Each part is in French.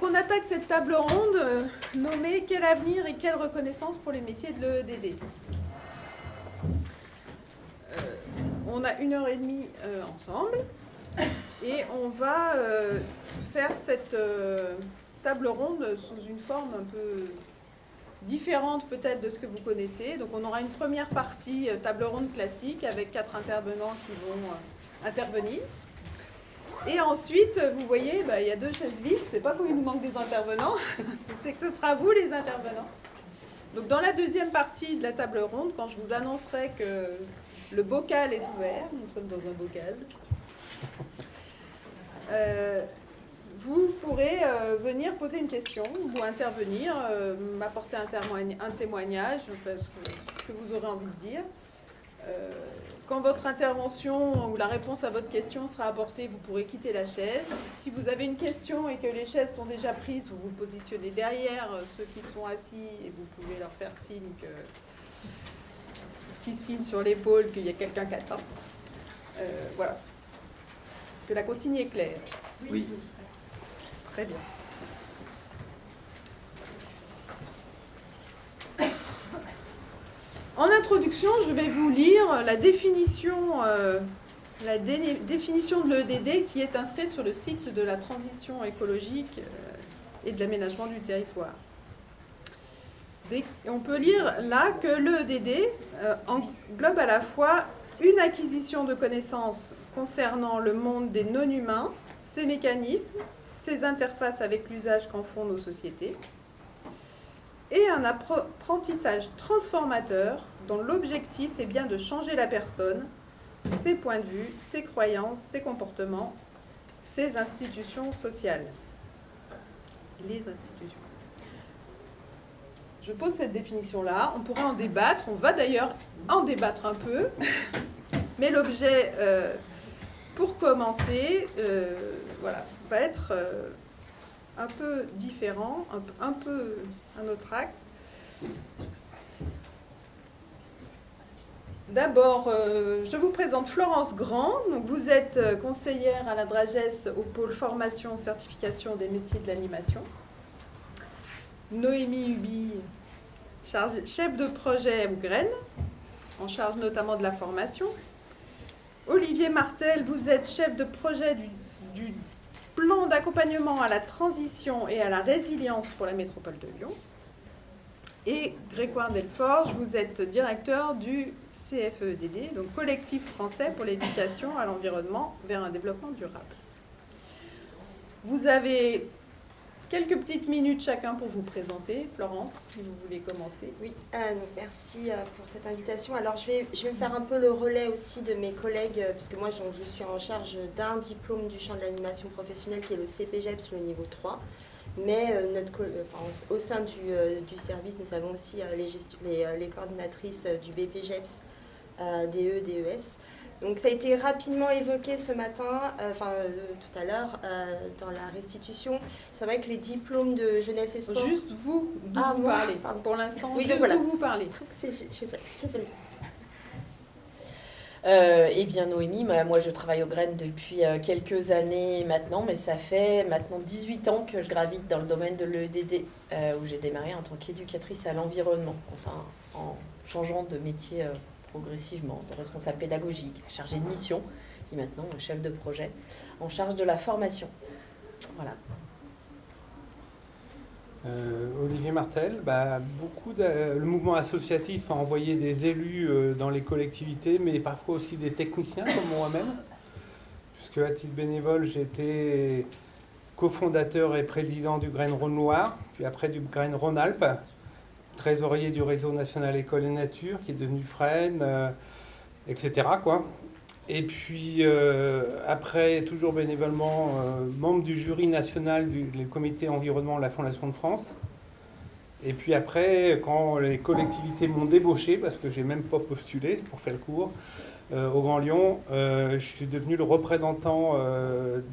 on attaque cette table ronde nommée « Quel avenir et quelle reconnaissance pour les métiers de l'EDD ?» On a 1h30 ensemble et on va faire cette table ronde sous une forme un peu différente peut-être de ce que vous connaissez. Donc on aura une première partie table ronde classique avec 4 intervenants qui vont intervenir. Et ensuite, vous voyez, il y a 2 chaises vides. C'est pas qu'il nous manque des intervenants, c'est que ce sera vous les intervenants. Donc dans la deuxième partie de la table ronde, quand je vous annoncerai que le bocal est ouvert, nous sommes dans un bocal, vous pourrez venir poser une question ou intervenir, m'apporter un témoignage, ce que vous aurez envie de dire. Quand votre intervention ou la réponse à votre question sera apportée, vous pourrez quitter la chaise. Si vous avez une question et que les chaises sont déjà prises, vous vous positionnez derrière ceux qui sont assis et vous pouvez leur faire signe qu'ils signent sur l'épaule qu'il y a quelqu'un qui attend. Voilà. Est-ce que la consigne est claire? Oui. Très bien. En introduction, je vais vous lire la définition de l'EDD qui est inscrite sur le site de la transition écologique et de l'aménagement du territoire. On peut lire là que l'EDD englobe à la fois une acquisition de connaissances concernant le monde des non-humains, ses mécanismes, ses interfaces avec l'usage qu'en font nos sociétés, et un apprentissage transformateur dont l'objectif est bien de changer la personne, ses points de vue, ses croyances, ses comportements, ses institutions sociales. Les institutions. Je pose cette définition-là, on pourrait en débattre, on va d'ailleurs en débattre un peu, mais l'objet, pour commencer, va être un peu différent, un peu un autre axe. D'abord, je vous présente Florence Grand. Donc, vous êtes conseillère à la Dragès au pôle formation certification des métiers de l'animation. Noémie Huby, chef de projet Graines, en charge notamment de la formation. Olivier Martel, vous êtes chef de projet du plan d'accompagnement à la transition et à la résilience pour la métropole de Lyon. Et Grégoire Delforge, vous êtes directeur du CFEDD, donc Collectif français pour l'éducation à l'environnement vers un développement durable. Vous avez quelques petites minutes chacun pour vous présenter. Florence, si vous voulez commencer. Oui, merci pour cette invitation. Alors, je vais me faire un peu le relais aussi de mes collègues, puisque moi, je suis en charge d'un diplôme du champ de l'animation professionnelle qui est le CPGEPS, le niveau 3. Mais au sein du service, nous avons aussi les coordinatrices du BPGEPS, DE, DES. Donc ça a été rapidement évoqué ce matin, tout à l'heure, dans la restitution. C'est vrai que les diplômes de jeunesse et sport... Juste vous, d'où vous parlez. Pour l'instant, oui, juste voilà. d'où vous parlez. J'ai fait. Eh bien Noémie, moi je travaille aux Graines depuis quelques années maintenant, mais ça fait maintenant 18 ans que je gravite dans le domaine de l'EDD, où j'ai démarré en tant qu'éducatrice à l'environnement, enfin en changeant de métier progressivement, de responsable pédagogique, chargé de mission, et maintenant chef de projet, en charge de la formation. Voilà. Olivier Martel, le mouvement associatif a envoyé des élus dans les collectivités, mais parfois aussi des techniciens comme moi-même, puisque à titre bénévole, j'ai été cofondateur et président du Graines Rhône-Loire, puis après du Graines Rhône-Alpes, trésorier du réseau national École et Nature, qui est devenu Fresnes, etc. Et puis, après, toujours bénévolement, membre du jury national du comité environnement de la Fondation de France. Et puis après, quand les collectivités m'ont débauché, parce que j'ai même pas postulé, pour faire le court, au Grand Lyon, je suis devenu le représentant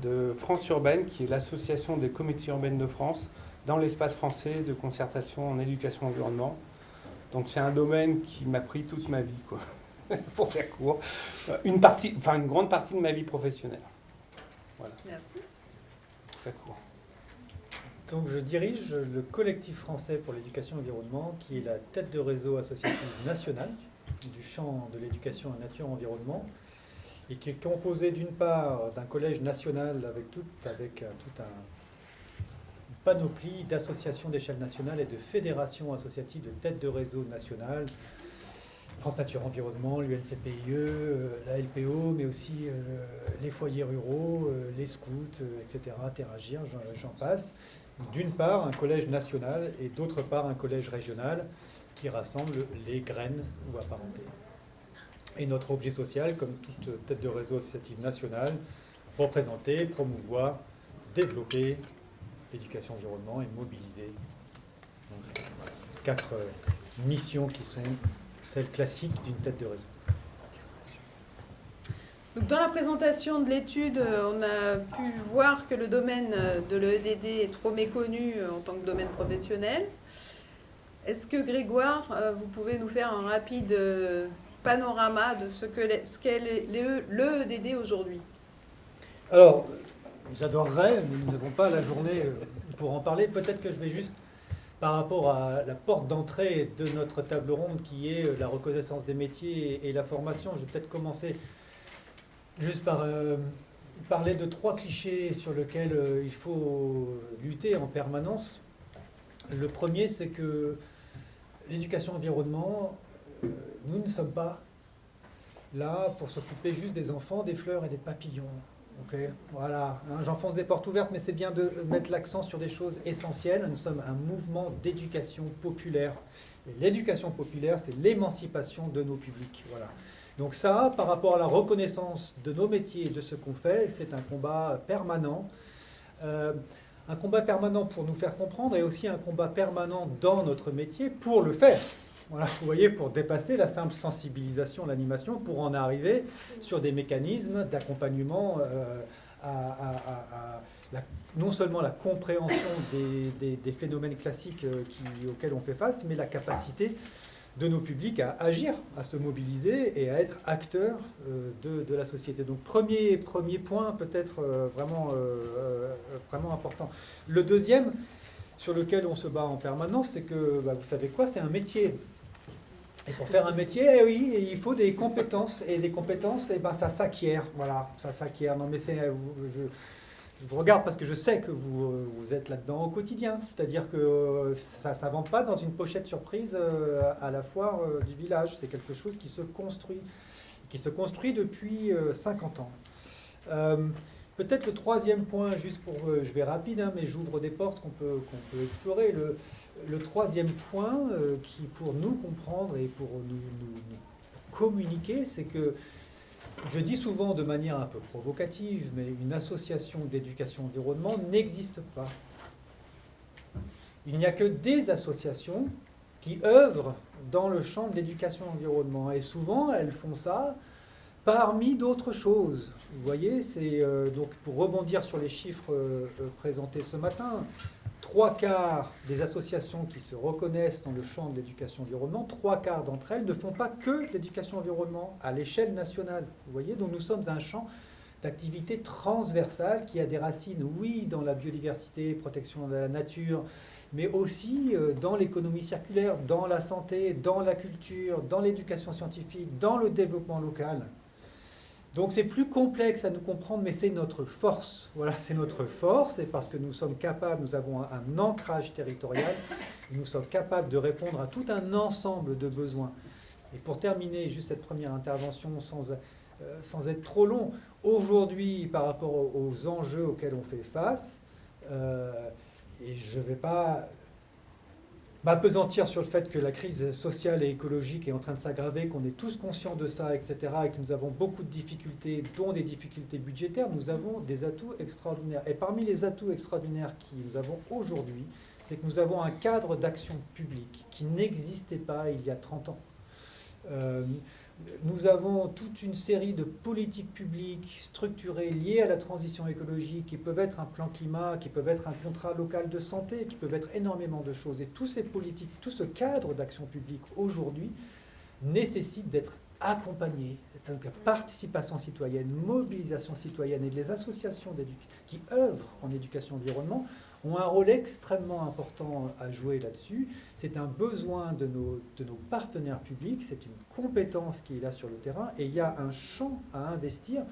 de France Urbaine, qui est l'association des comités urbaines de France, dans l'espace français de concertation en éducation environnement. Donc c'est un domaine qui m'a pris toute ma vie, quoi. Pour faire court, une grande partie de ma vie professionnelle. Voilà. Merci. Pour faire court. Donc je dirige le collectif français pour l'éducation et l'environnement, qui est la tête de réseau associatif national du champ de l'éducation à nature et environnement, et qui est composé d'une part d'un collège national avec toute une panoplie d'associations d'échelle nationale et de fédérations associatives de têtes de réseau nationales, France Nature Environnement, l'UNCPIE, la LPO, mais aussi les foyers ruraux, les scouts, etc., Terragir, j'en passe. D'une part, un collège national et d'autre part, un collège régional qui rassemble les graines ou apparentés. Et notre objet social, comme toute tête de réseau associatif national, représenter, promouvoir, développer l'éducation environnement et mobiliser. Donc, voilà, 4 missions qui sont celles classiques d'une tête de réseau. Donc, dans la présentation de l'étude, on a pu voir que le domaine de l'EDD est trop méconnu en tant que domaine professionnel. Est-ce que Grégoire, vous pouvez nous faire un rapide panorama de ce qu'est l'EDD aujourd'hui? Alors, j'adorerais, mais nous n'avons pas la journée pour en parler. Peut-être que je vais juste, par rapport à la porte d'entrée de notre table ronde, qui est la reconnaissance des métiers et la formation, je vais peut-être commencer juste par parler de 3 clichés sur lesquels il faut lutter en permanence. Le premier, c'est que l'éducation environnement, nous ne sommes pas là pour s'occuper juste des enfants, des fleurs et des papillons. Okay, voilà, j'enfonce des portes ouvertes, mais c'est bien de mettre l'accent sur des choses essentielles. Nous sommes un mouvement d'éducation populaire. Et l'éducation populaire, c'est l'émancipation de nos publics. Voilà. Donc ça, par rapport à la reconnaissance de nos métiers et de ce qu'on fait, c'est un combat permanent. Un combat permanent pour nous faire comprendre et aussi un combat permanent dans notre métier pour le faire. Voilà, vous voyez, pour dépasser la simple sensibilisation, l'animation, pour en arriver sur des mécanismes d'accompagnement non seulement la compréhension des phénomènes classiques auxquels on fait face, mais la capacité de nos publics à agir, à se mobiliser et à être acteurs de la société. Donc premier point peut-être vraiment important. Le deuxième, sur lequel on se bat en permanence, c'est que, vous savez quoi, c'est un métier. Et pour faire un métier, oui, il faut des compétences. Et des compétences, ça s'acquiert. Voilà, ça s'acquiert. Non, mais je vous regarde parce que je sais que vous êtes là-dedans au quotidien. C'est-à-dire que ça ne s'invente pas dans une pochette surprise à la foire du village. C'est quelque chose qui se construit depuis 50 ans. Peut-être le troisième point, juste pour, je vais rapide, mais j'ouvre des portes qu'on peut explorer. Le troisième point qui, pour nous comprendre et pour nous communiquer, c'est que je dis souvent de manière un peu provocative, mais une association d'éducation environnement n'existe pas. Il n'y a que des associations qui œuvrent dans le champ de l'éducation environnement. Et souvent, elles font ça parmi d'autres choses. Vous voyez, c'est donc pour rebondir sur les chiffres présentés ce matin, 3/4 des associations qui se reconnaissent dans le champ de l'éducation environnement, 3/4 d'entre elles ne font pas que l'éducation environnement à l'échelle nationale. Vous voyez, donc nous sommes un champ d'activité transversale qui a des racines, oui, dans la biodiversité, protection de la nature, mais aussi dans l'économie circulaire, dans la santé, dans la culture, dans l'éducation scientifique, dans le développement local. Donc c'est plus complexe à nous comprendre, mais c'est notre force. Voilà, c'est notre force, c'est parce que nous sommes capables, nous avons un ancrage territorial, nous sommes capables de répondre à tout un ensemble de besoins. Et pour terminer juste cette première intervention sans être trop long, aujourd'hui, par rapport aux enjeux auxquels on fait face, et je ne vais pas m'appesantir sur le fait que la crise sociale et écologique est en train de s'aggraver, qu'on est tous conscients de ça, etc., et que nous avons beaucoup de difficultés, dont des difficultés budgétaires, nous avons des atouts extraordinaires. Et parmi les atouts extraordinaires que nous avons aujourd'hui, c'est que nous avons un cadre d'action publique qui n'existait pas il y a 30 ans. Nous avons toute une série de politiques publiques structurées liées à la transition écologique qui peuvent être un plan climat, qui peuvent être un contrat local de santé, qui peuvent être énormément de choses. Et toutes ces politiques, tout ce cadre d'action publique aujourd'hui nécessite d'être accompagner, c'est-à-dire la participation citoyenne, mobilisation citoyenne et les associations qui œuvrent en éducation environnement ont un rôle extrêmement important à jouer là-dessus. C'est un besoin de nos partenaires publics, c'est une compétence qui est là sur le terrain et il y a un champ à investir.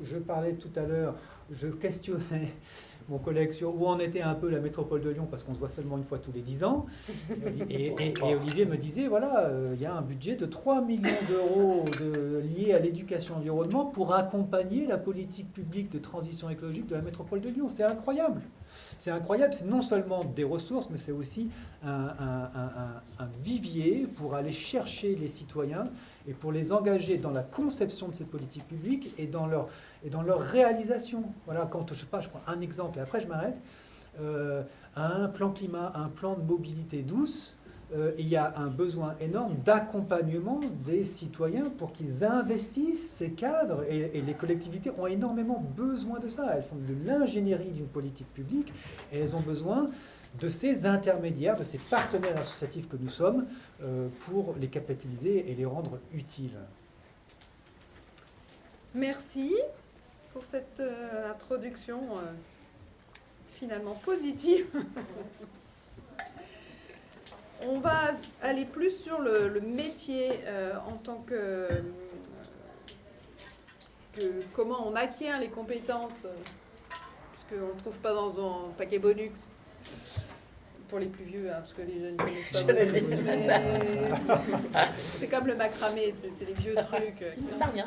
Je parlais tout à l'heure, je questionnais mon collègue sur où en était un peu la métropole de Lyon, parce qu'on se voit seulement une fois tous les 10 ans. Et Olivier me disait, voilà, il y a un budget de 3 millions d'euros lié à l'éducation environnement pour accompagner la politique publique de transition écologique de la métropole de Lyon. C'est incroyable. C'est incroyable, c'est non seulement des ressources, mais c'est aussi un vivier pour aller chercher les citoyens et pour les engager dans la conception de ces politiques publiques et dans leur réalisation. Voilà, quand je prends un exemple et après je m'arrête, un plan climat, un plan de mobilité douce, il y a un besoin énorme d'accompagnement des citoyens pour qu'ils investissent ces cadres et les collectivités ont énormément besoin de ça. Elles font de l'ingénierie d'une politique publique et elles ont besoin de ces intermédiaires, de ces partenaires associatifs que nous sommes pour les capitaliser et les rendre utiles. Merci pour cette introduction finalement positive. On va aller plus sur le métier en tant que comment on acquiert les compétences, puisqu'on ne trouve pas dans un paquet bonus pour les plus vieux, parce que les jeunes ne connaissent pas. C'est comme le macramé, c'est les vieux trucs. Ça revient.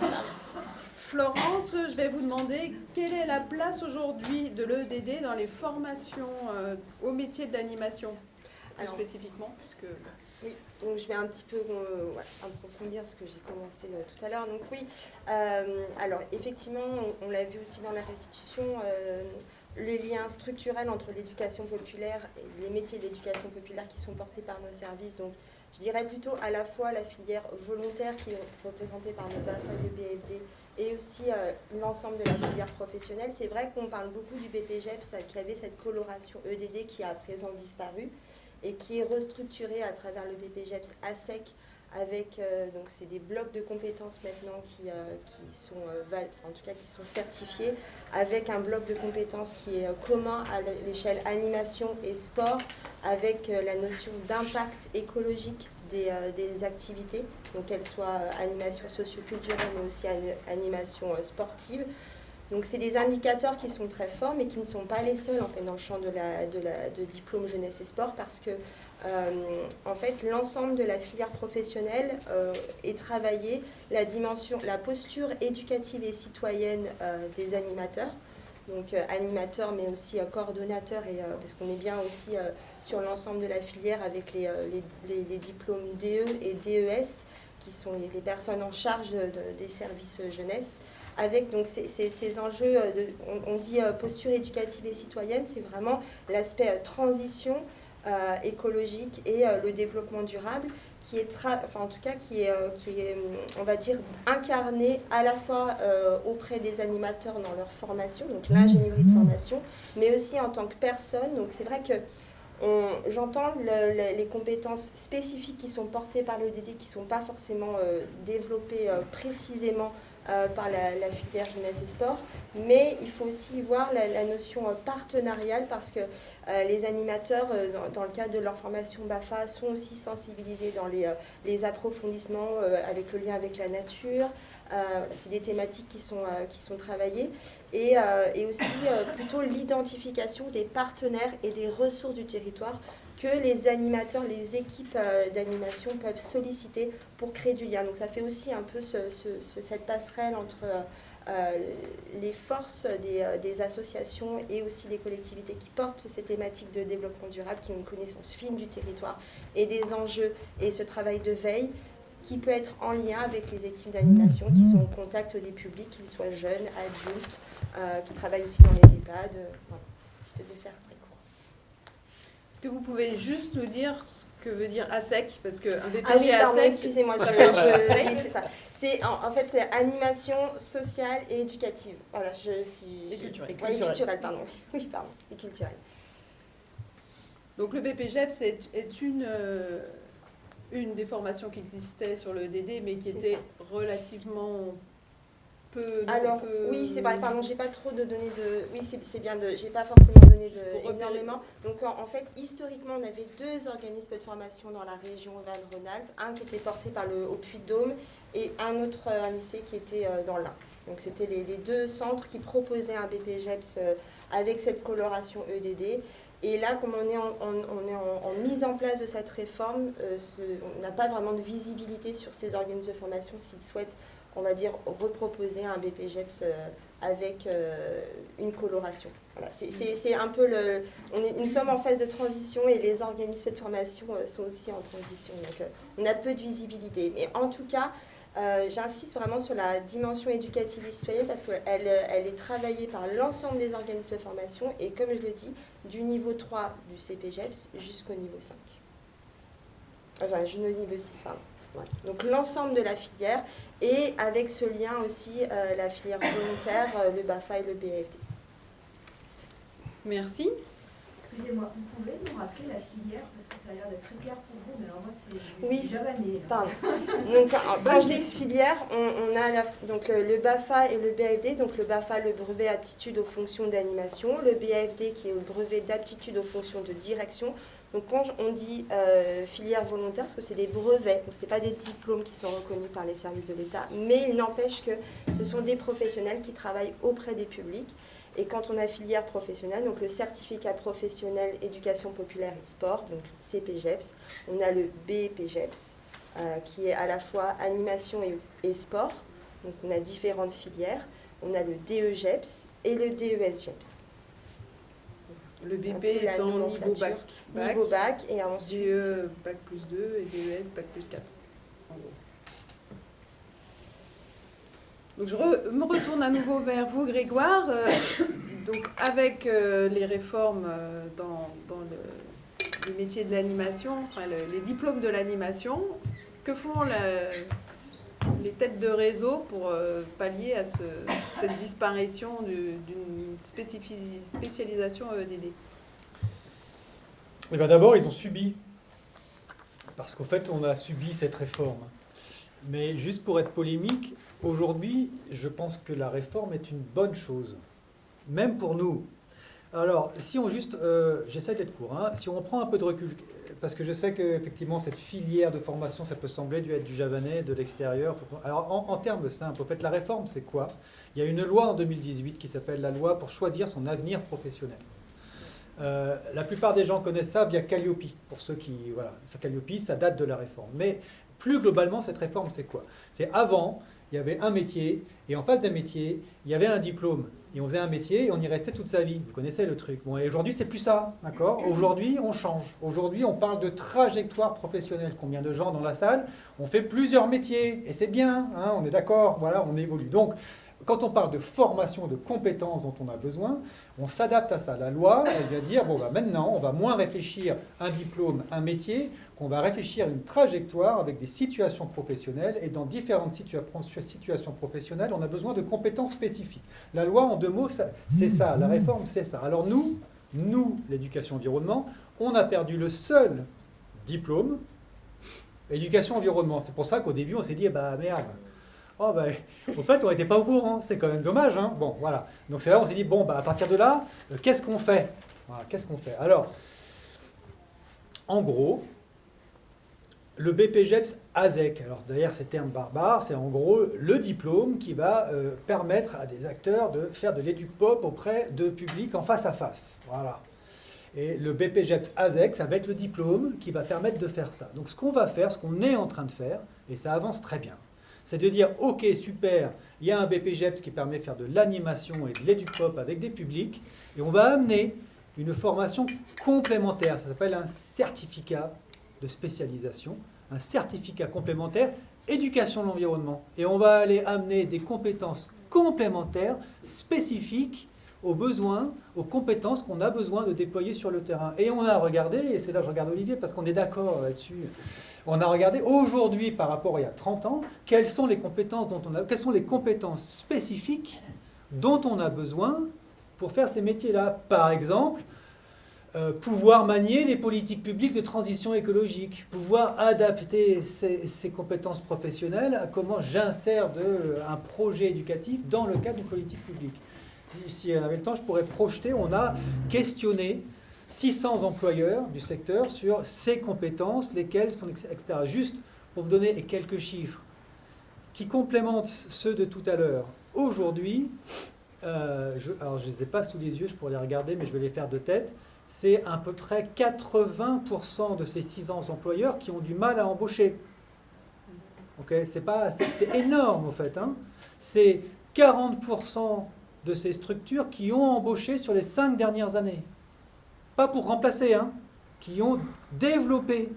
Florence, je vais vous demander quelle est la place aujourd'hui de l'EDD dans les formations au métier de l'animation, plus spécifiquement, puisque... Oui, donc je vais un petit peu approfondir ce que j'ai commencé tout à l'heure. Donc oui, alors effectivement, on l'a vu aussi dans la restitution, les liens structurels entre l'éducation populaire et les métiers de l'éducation populaire qui sont portés par nos services. Donc je dirais plutôt à la fois la filière volontaire qui est représentée par le BAFA et le BFD et aussi l'ensemble de la filière professionnelle. C'est vrai qu'on parle beaucoup du BPGEPS qui avait cette coloration EDD qui a à présent disparu et qui est restructuré à travers le BPGEPS ASEC avec, donc c'est des blocs de compétences maintenant qui sont, en tout cas qui sont certifiés, avec un bloc de compétences qui est commun à l'échelle animation et sport, avec la notion d'impact écologique des activités, donc qu'elles soient animation socio-culturelle mais aussi animation sportive. Donc c'est des indicateurs qui sont très forts, mais qui ne sont pas les seuls en fait, dans le champ de diplôme jeunesse et sport, parce que en fait l'ensemble de la filière professionnelle est travaillé la posture éducative et citoyenne des animateurs, donc animateurs mais aussi coordonnateurs, parce qu'on est bien aussi sur l'ensemble de la filière avec les diplômes DE et DES, qui sont les personnes en charge des services jeunesse, avec donc ces enjeux, on dit posture éducative et citoyenne, c'est vraiment l'aspect transition écologique et le développement durable, qui est, qui est, on va dire, incarné à la fois auprès des animateurs dans leur formation, donc l'ingénierie de formation, mais aussi en tant que personne. Donc c'est vrai que j'entends les compétences spécifiques qui sont portées par l'EDD, qui ne sont pas forcément développées précisément par la filière jeunesse et sport, mais il faut aussi voir la notion partenariale, parce que les animateurs, dans le cadre de leur formation BAFA, sont aussi sensibilisés dans les approfondissements avec le lien avec la nature. C'est des thématiques qui sont travaillées, et aussi plutôt l'identification des partenaires et des ressources du territoire que les animateurs, les équipes d'animation peuvent solliciter pour créer du lien. Donc ça fait aussi un peu cette passerelle entre les forces des associations et aussi les collectivités qui portent ces thématiques de développement durable, qui ont une connaissance fine du territoire et des enjeux, et ce travail de veille qui peut être en lien avec les équipes d'animation qui sont au contact des publics, qu'ils soient jeunes, adultes, qui travaillent aussi dans les EHPAD. Voilà, je devais faire très court. Est-ce que vous pouvez juste nous dire ce que veut dire ASEC, parce qu'un BPG Ah oui, pardon, ASEC... excusez-moi, oui, c'est ça. En fait, c'est animation sociale et éducative. Voilà, Et culturelle. Oui, culturelle, pardon. Oui, pardon, et culturelle. Donc le BPGEPS est une des formations qui existait sur le DD, mais qui était relativement peu. Alors, peu- oui, c'est vrai, pardon, j'ai pas trop de données de. Oui, c'est bien de. J'ai pas forcément donné Pour de repérer. énormément. Donc, en fait, historiquement, on avait 2 organismes de formation dans la région Auvergne-Rhône-Alpes. Un qui était porté par le Puy-de-Dôme et un autre, un lycée qui était dans l'Ain. Donc, c'était les 2 centres qui proposaient un BPGEPS avec cette coloration EDD. Et là, comme on est en mise en place de cette réforme, on n'a pas vraiment de visibilité sur ces organismes de formation s'ils souhaitent, on va dire, reproposer un BPGEPS avec une coloration. Voilà. C'est un peu le... nous sommes en phase de transition et les organismes de formation sont aussi en transition. Donc, on a peu de visibilité. Mais en tout cas, j'insiste vraiment sur la dimension éducative et citoyenne parce qu'elle est travaillée par l'ensemble des organismes de formation et, comme je le dis, du niveau 3 du CPGEPS jusqu'au niveau 5. Enfin, jusqu'au niveau 6, pardon. Voilà. Donc l'ensemble de la filière et avec ce lien aussi la filière volontaire, le BAFA et le BFD. Merci. Excusez-moi, vous pouvez nous rappeler la filière parce que ça a l'air d'être très clair pour vous, mais alors moi c'est Oui, javanais. Pardon. Donc, quand je dis filière, on a donc le BAFA et le BAFD. Donc, le BAFA, le brevet aptitude aux fonctions d'animation. Le BAFD, qui est le brevet d'aptitude aux fonctions de direction. Donc, quand on dit filière volontaire, parce que c'est des brevets, donc ce n'est pas des diplômes qui sont reconnus par les services de l'État, mais il n'empêche que ce sont des professionnels qui travaillent auprès des publics. Et quand on a filière professionnelle, donc le certificat professionnel éducation populaire et sport, donc CPGEPS, on a le BPGEPS, qui est à la fois animation et sport. Donc on a différentes filières. On a le DEGEPS et le DESGEPS. Le BP Un peu la étant niveau nomenclature. bac, Niveau bac et ensuite... DE bac plus 2 et DES bac plus 4. En gros. Donc je me retourne à nouveau vers vous, Grégoire. Donc avec les réformes dans le métier de l'animation, enfin les diplômes de l'animation, que font les têtes de réseau pour pallier à cette disparition d'une spécialisation EDD? Eh bien, d'abord, ils ont subi, parce qu'en fait, on a subi cette réforme. Mais juste pour être polémique, aujourd'hui, je pense que la réforme est une bonne chose, même pour nous. Alors, si on juste, j'essaie d'être court, hein, si on prend un peu de recul, parce que je sais qu'effectivement, cette filière de formation, ça peut sembler être du javanais, de l'extérieur. Alors, en termes simples, en fait, la réforme, c'est quoi? Il y a une loi en 2018 qui s'appelle la loi pour choisir son avenir professionnel. La plupart des gens connaissent ça via Calliope, pour ceux qui... Voilà, Calliope, ça date de la réforme. Mais plus globalement, cette réforme, c'est quoi? C'est avant, il y avait un métier, et en face d'un métier, il y avait un diplôme. Et on faisait un métier, et on y restait toute sa vie. Vous connaissez le truc. Bon, et aujourd'hui, c'est plus ça, d'accord? Aujourd'hui, on change. Aujourd'hui, on parle de trajectoire professionnelle. Combien de gens dans la salle? On fait plusieurs métiers, et c'est bien, hein, on est d'accord, voilà, on évolue. Donc, quand on parle de formation, de compétences dont on a besoin, on s'adapte à ça. La loi, elle vient dire, bon, bah, maintenant, on va moins réfléchir un diplôme, un métier, qu'on va réfléchir une trajectoire avec des situations professionnelles. Et dans différentes situations professionnelles, on a besoin de compétences spécifiques. La loi, en 2 mots, c'est ça. La réforme, c'est ça. Alors nous, l'éducation environnement, on a perdu le seul diplôme, éducation environnement. C'est pour ça qu'au début, on s'est dit, bah merde. Oh ben, au fait, on n'était pas au courant, c'est quand même dommage. Hein. Bon, voilà. Donc c'est là où on s'est dit, bon, bah, à partir de là, qu'est-ce qu'on fait? Voilà, qu'est-ce qu'on fait? Alors, en gros, le BPGEPS ASEC, alors derrière ces termes barbares, c'est en gros le diplôme qui va permettre à des acteurs de faire de l'éduc-pop auprès de publics en face à face. Voilà. Et le BPGEPS ASEC, ça va être le diplôme qui va permettre de faire ça. Donc ce qu'on va faire, ce qu'on est en train de faire, et ça avance très bien, c'est de dire, ok, super, il y a un BPGEPS qui permet de faire de l'animation et de l'éduc-pop avec des publics, et on va amener une formation complémentaire, ça s'appelle un certificat de spécialisation, un certificat complémentaire, éducation de l'environnement. Et on va aller amener des compétences complémentaires, spécifiques, aux besoins, aux compétences qu'on a besoin de déployer sur le terrain. Et on a regardé, et c'est là que je regarde Olivier, parce qu'on est d'accord là-dessus, on a regardé aujourd'hui par rapport à il y a 30 ans, quelles sont les compétences quelles sont les compétences spécifiques dont on a besoin pour faire ces métiers-là. Par exemple, pouvoir manier les politiques publiques de transition écologique, pouvoir adapter ces compétences professionnelles à comment j'insère un projet éducatif dans le cadre d'une politique publique. Si on avait le temps, je pourrais projeter, on a questionné 600 employeurs du secteur sur ces compétences, lesquelles sont, etc. Juste pour vous donner quelques chiffres qui complémentent ceux de tout à l'heure. Aujourd'hui, alors je ne les ai pas sous les yeux, je pourrais les regarder, mais je vais les faire de tête. C'est à peu près 80% de ces 600 employeurs qui ont du mal à embaucher. Okay, c'est énorme, en fait. Hein. C'est 40% de ces structures qui ont embauché sur les 5 dernières années. Pas pour remplacer, hein, qui ont développé.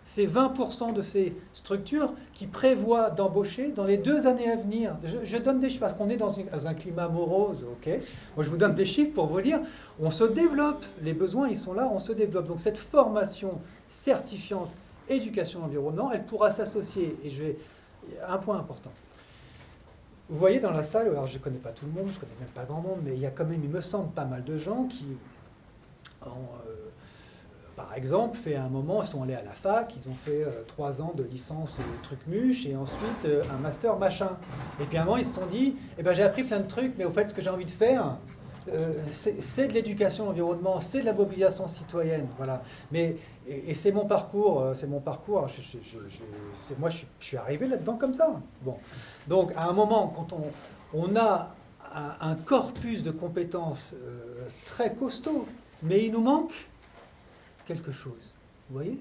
C'est 20% de ces structures qui prévoient d'embaucher dans les 2 années à venir. Je donne des chiffres parce qu'on est dans un climat morose. Okay, moi, je vous donne des chiffres pour vous dire, on se développe. Les besoins, ils sont là, on se développe. Donc cette formation certifiante éducation environnement, elle pourra s'associer. Et un point important. Vous voyez dans la salle, alors je ne connais pas tout le monde, je ne connais même pas grand monde, mais il y a quand même, il me semble, pas mal de gens qui ont, par exemple, fait un moment, ils sont allés à la fac, ils ont fait 3 ans de licence truc-muche et ensuite un master machin. Et puis à un moment, ils se sont dit, eh ben, j'ai appris plein de trucs, mais au fait, ce que j'ai envie de faire, c'est de l'éducation environnement, c'est de la mobilisation citoyenne, voilà. Mais et c'est mon parcours, moi, je suis arrivé là-dedans comme ça. Bon, donc à un moment, quand on a un corpus de compétences très costaud, mais il nous manque quelque chose. Vous voyez ?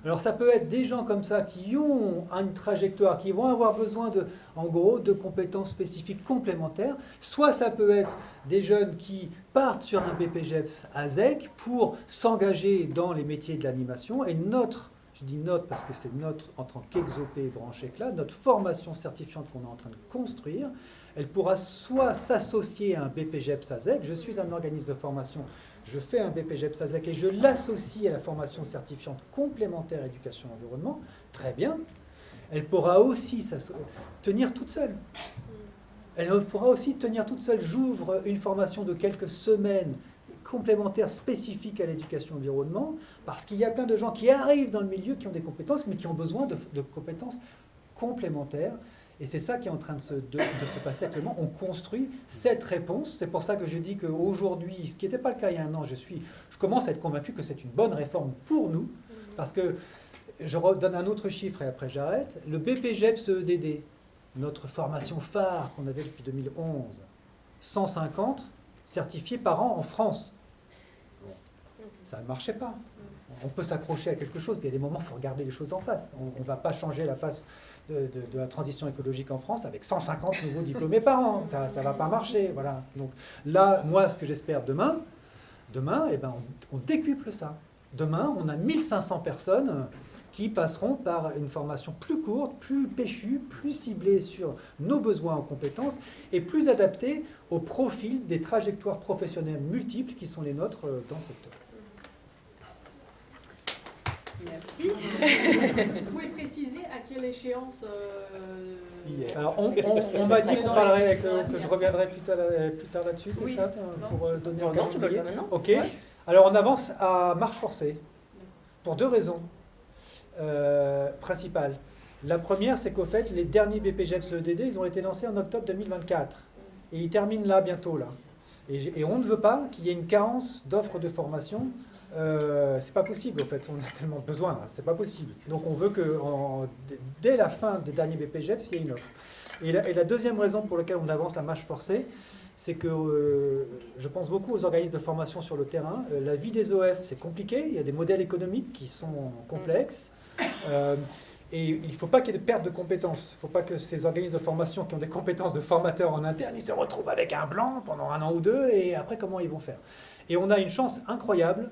Alors ça peut être des gens comme ça qui ont une trajectoire, qui vont avoir besoin en gros, de compétences spécifiques complémentaires. Soit ça peut être des jeunes qui partent sur un BPGEPS ASEC pour s'engager dans les métiers de l'animation. Et je dis notre parce que c'est notre, en tant qu'Exopé branche éclat, notre formation certifiante qu'on est en train de construire, elle pourra soit s'associer à un BPGEPS ASEC. Je suis un organisme de formation, je fais un BPGEPS ASEC et je l'associe à la formation certifiante complémentaire éducation environnement. Très bien. Elle pourra aussi tenir toute seule. Elle pourra aussi tenir toute seule. J'ouvre une formation de quelques semaines complémentaire spécifique à l'éducation environnement, parce qu'il y a plein de gens qui arrivent dans le milieu, qui ont des compétences, mais qui ont besoin de compétences complémentaires. Et c'est ça qui est en train de se passer actuellement. On construit cette réponse. C'est pour ça que je dis qu'aujourd'hui, ce qui n'était pas le cas il y a un an, je commence à être convaincu que c'est une bonne réforme pour nous, parce que je redonne un autre chiffre et après j'arrête. Le BPGEPS EDD, notre formation phare qu'on avait depuis 2011, 150 certifiés par an en France. Bon, ça ne marchait pas. On peut s'accrocher à quelque chose, puis il y a des moments où il faut regarder les choses en face. On ne va pas changer la face de la transition écologique en France avec 150 nouveaux diplômés par an. Ça ne va pas marcher. Voilà. Donc là, moi, ce que j'espère demain eh ben, on décuple ça. Demain, on a 1500 personnes qui passeront par une formation plus courte, plus péchue, plus ciblée sur nos besoins en compétences et plus adaptée au profil des trajectoires professionnelles multiples qui sont les nôtres dans le secteur. Merci. Vous pouvez préciser à quelle échéance Alors, on m'a dit qu'on parlerait, que je reviendrai plus tard là-dessus, c'est ça, pour donner un non, tu peux le faire maintenant. Ok. Alors, on avance à marche forcée, pour 2 raisons principales. La première, c'est qu'au fait, les derniers BPGEPS EDD, ils ont été lancés en octobre 2024. Et ils terminent là, bientôt, là. Et on ne veut pas qu'il y ait une carence d'offres de formation. C'est pas possible, en fait. On a tellement besoin, là. C'est pas possible. Donc, on veut que dès la fin des derniers BPGEPS, il y ait une offre. Et la deuxième raison pour laquelle on avance à marche forcée, c'est que je pense beaucoup aux organismes de formation sur le terrain. La vie des OF, c'est compliqué. Il y a des modèles économiques qui sont complexes. Et il ne faut pas qu'il y ait de perte de compétences. Il ne faut pas que ces organismes de formation qui ont des compétences de formateurs en interne, ils se retrouvent avec un blanc pendant 1 an ou 2, et après, comment ils vont faire? Et on a une chance incroyable,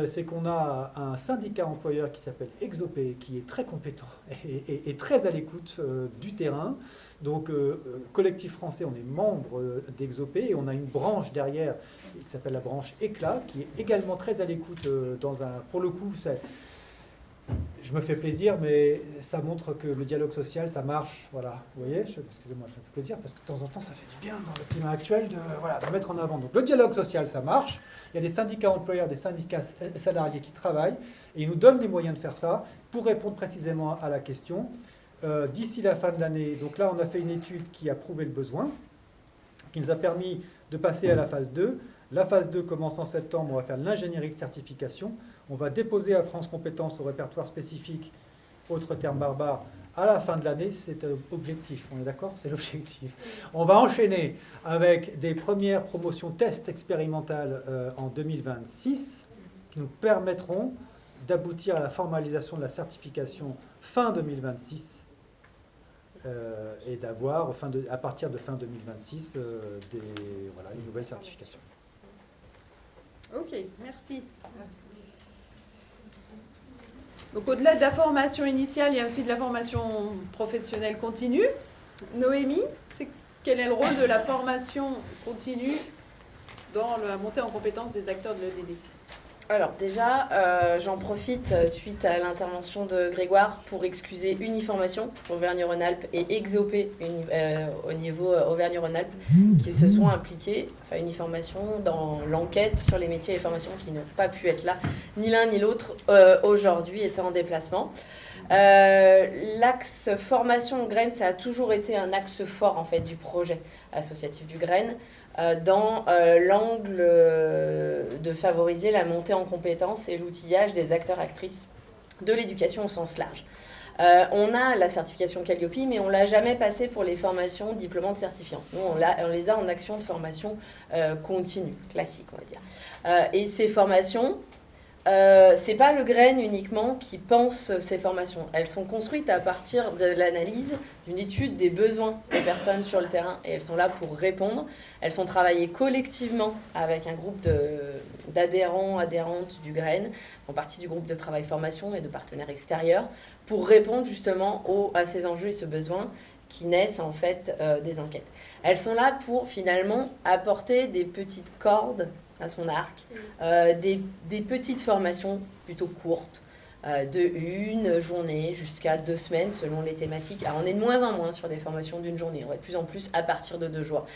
c'est qu'on a un syndicat employeur qui s'appelle Exopé, qui est très compétent et très à l'écoute du terrain. Donc, collectif français, on est membre d'Exopé, et on a une branche derrière qui s'appelle la branche Éclat, qui est également très à l'écoute pour le coup, je me fais plaisir, mais ça montre que le dialogue social, ça marche. Voilà, vous voyez, excusez-moi, je me fais plaisir parce que de temps en temps, ça fait du bien dans le climat actuel de mettre en avant. Donc le dialogue social, ça marche. Il y a des syndicats employeurs, des syndicats salariés qui travaillent et ils nous donnent les moyens de faire ça pour répondre précisément à la question. D'ici la fin de l'année, donc là, on a fait une étude qui a prouvé le besoin, qui nous a permis de passer à la phase 2. La phase 2 commence en septembre, on va faire de l'ingénierie de certification. On va déposer à France Compétences au répertoire spécifique, autre terme barbare, à la fin de l'année. C'est objectif, on est d'accord? C'est l'objectif. On va enchaîner avec des premières promotions tests expérimentales en 2026 qui nous permettront d'aboutir à la formalisation de la certification fin 2026 et d'avoir à partir de fin 2026 une nouvelle certification. Ok, merci. Donc au-delà de la formation initiale, il y a aussi de la formation professionnelle continue. Noémie, quel est le rôle de la formation continue dans la montée en compétence des acteurs de l'EDD? Alors déjà, j'en profite suite à l'intervention de Grégoire pour excuser Uniformation Auvergne-Rhône-Alpes et Exopé au niveau Auvergne-Rhône-Alpes qui se sont impliqués, enfin Uniformation, dans l'enquête sur les métiers et formations qui n'ont pas pu être là, ni l'un ni l'autre, aujourd'hui étaient en déplacement. L'axe formation Graines, ça a toujours été un axe fort en fait du projet associatif du Graines, dans l'angle de favoriser la montée en compétences et l'outillage des acteurs-actrices de l'éducation au sens large. On a la certification Calliope, mais on ne l'a jamais passée pour les formations diplômantes certifiantes. Nous, on les a en action de formation continue, classique, on va dire. Et ces formations, c'est pas le Graines uniquement qui pense ces formations. Elles sont construites à partir de l'analyse d'une étude des besoins des personnes sur le terrain et elles sont là pour répondre. Elles sont travaillées collectivement avec un groupe d'adhérents, adhérentes du Graines, en partie du groupe de travail formation et de partenaires extérieurs, pour répondre justement à ces enjeux et ce besoin qui naissent en fait des enquêtes. Elles sont là pour finalement apporter des petites cordes à son arc, des petites formations plutôt courtes, de une journée jusqu'à 2 semaines selon les thématiques. Alors on est de moins en moins sur des formations d'une journée, on va de plus en plus à partir de 2 jours.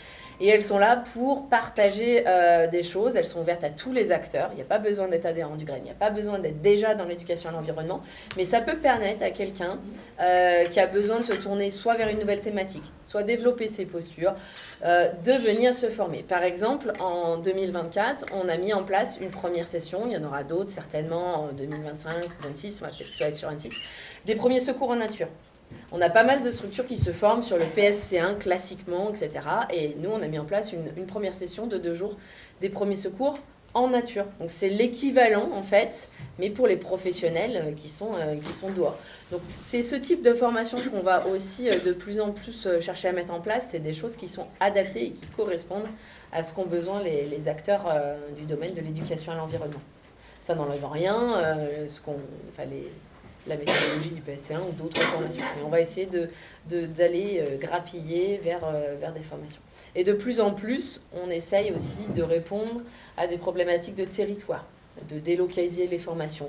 Et elles sont là pour partager des choses, elles sont ouvertes à tous les acteurs, il n'y a pas besoin d'être adhérent du Graines, il n'y a pas besoin d'être déjà dans l'éducation à l'environnement, mais ça peut permettre à quelqu'un qui a besoin de se tourner soit vers une nouvelle thématique, soit développer ses postures, de venir se former. Par exemple, en 2024, on a mis en place une première session, il y en aura d'autres certainement en 2025, 2026, on va peut-être être sur 26, des premiers secours en nature. On a pas mal de structures qui se forment sur le PSC1 classiquement, etc. Et nous, on a mis en place une première session de 2 jours des premiers secours en nature. Donc c'est l'équivalent, en fait, mais pour les professionnels qui sont dehors. Donc c'est ce type de formation qu'on va aussi de plus en plus chercher à mettre en place. C'est des choses qui sont adaptées et qui correspondent à ce qu'ont besoin les acteurs du domaine de l'éducation à l'environnement. Ça n'enlève rien, la méthodologie du PSC1 ou d'autres formations. Mais on va essayer d'aller grappiller vers des formations. Et de plus en plus, on essaye aussi de répondre à des problématiques de territoire, de délocaliser les formations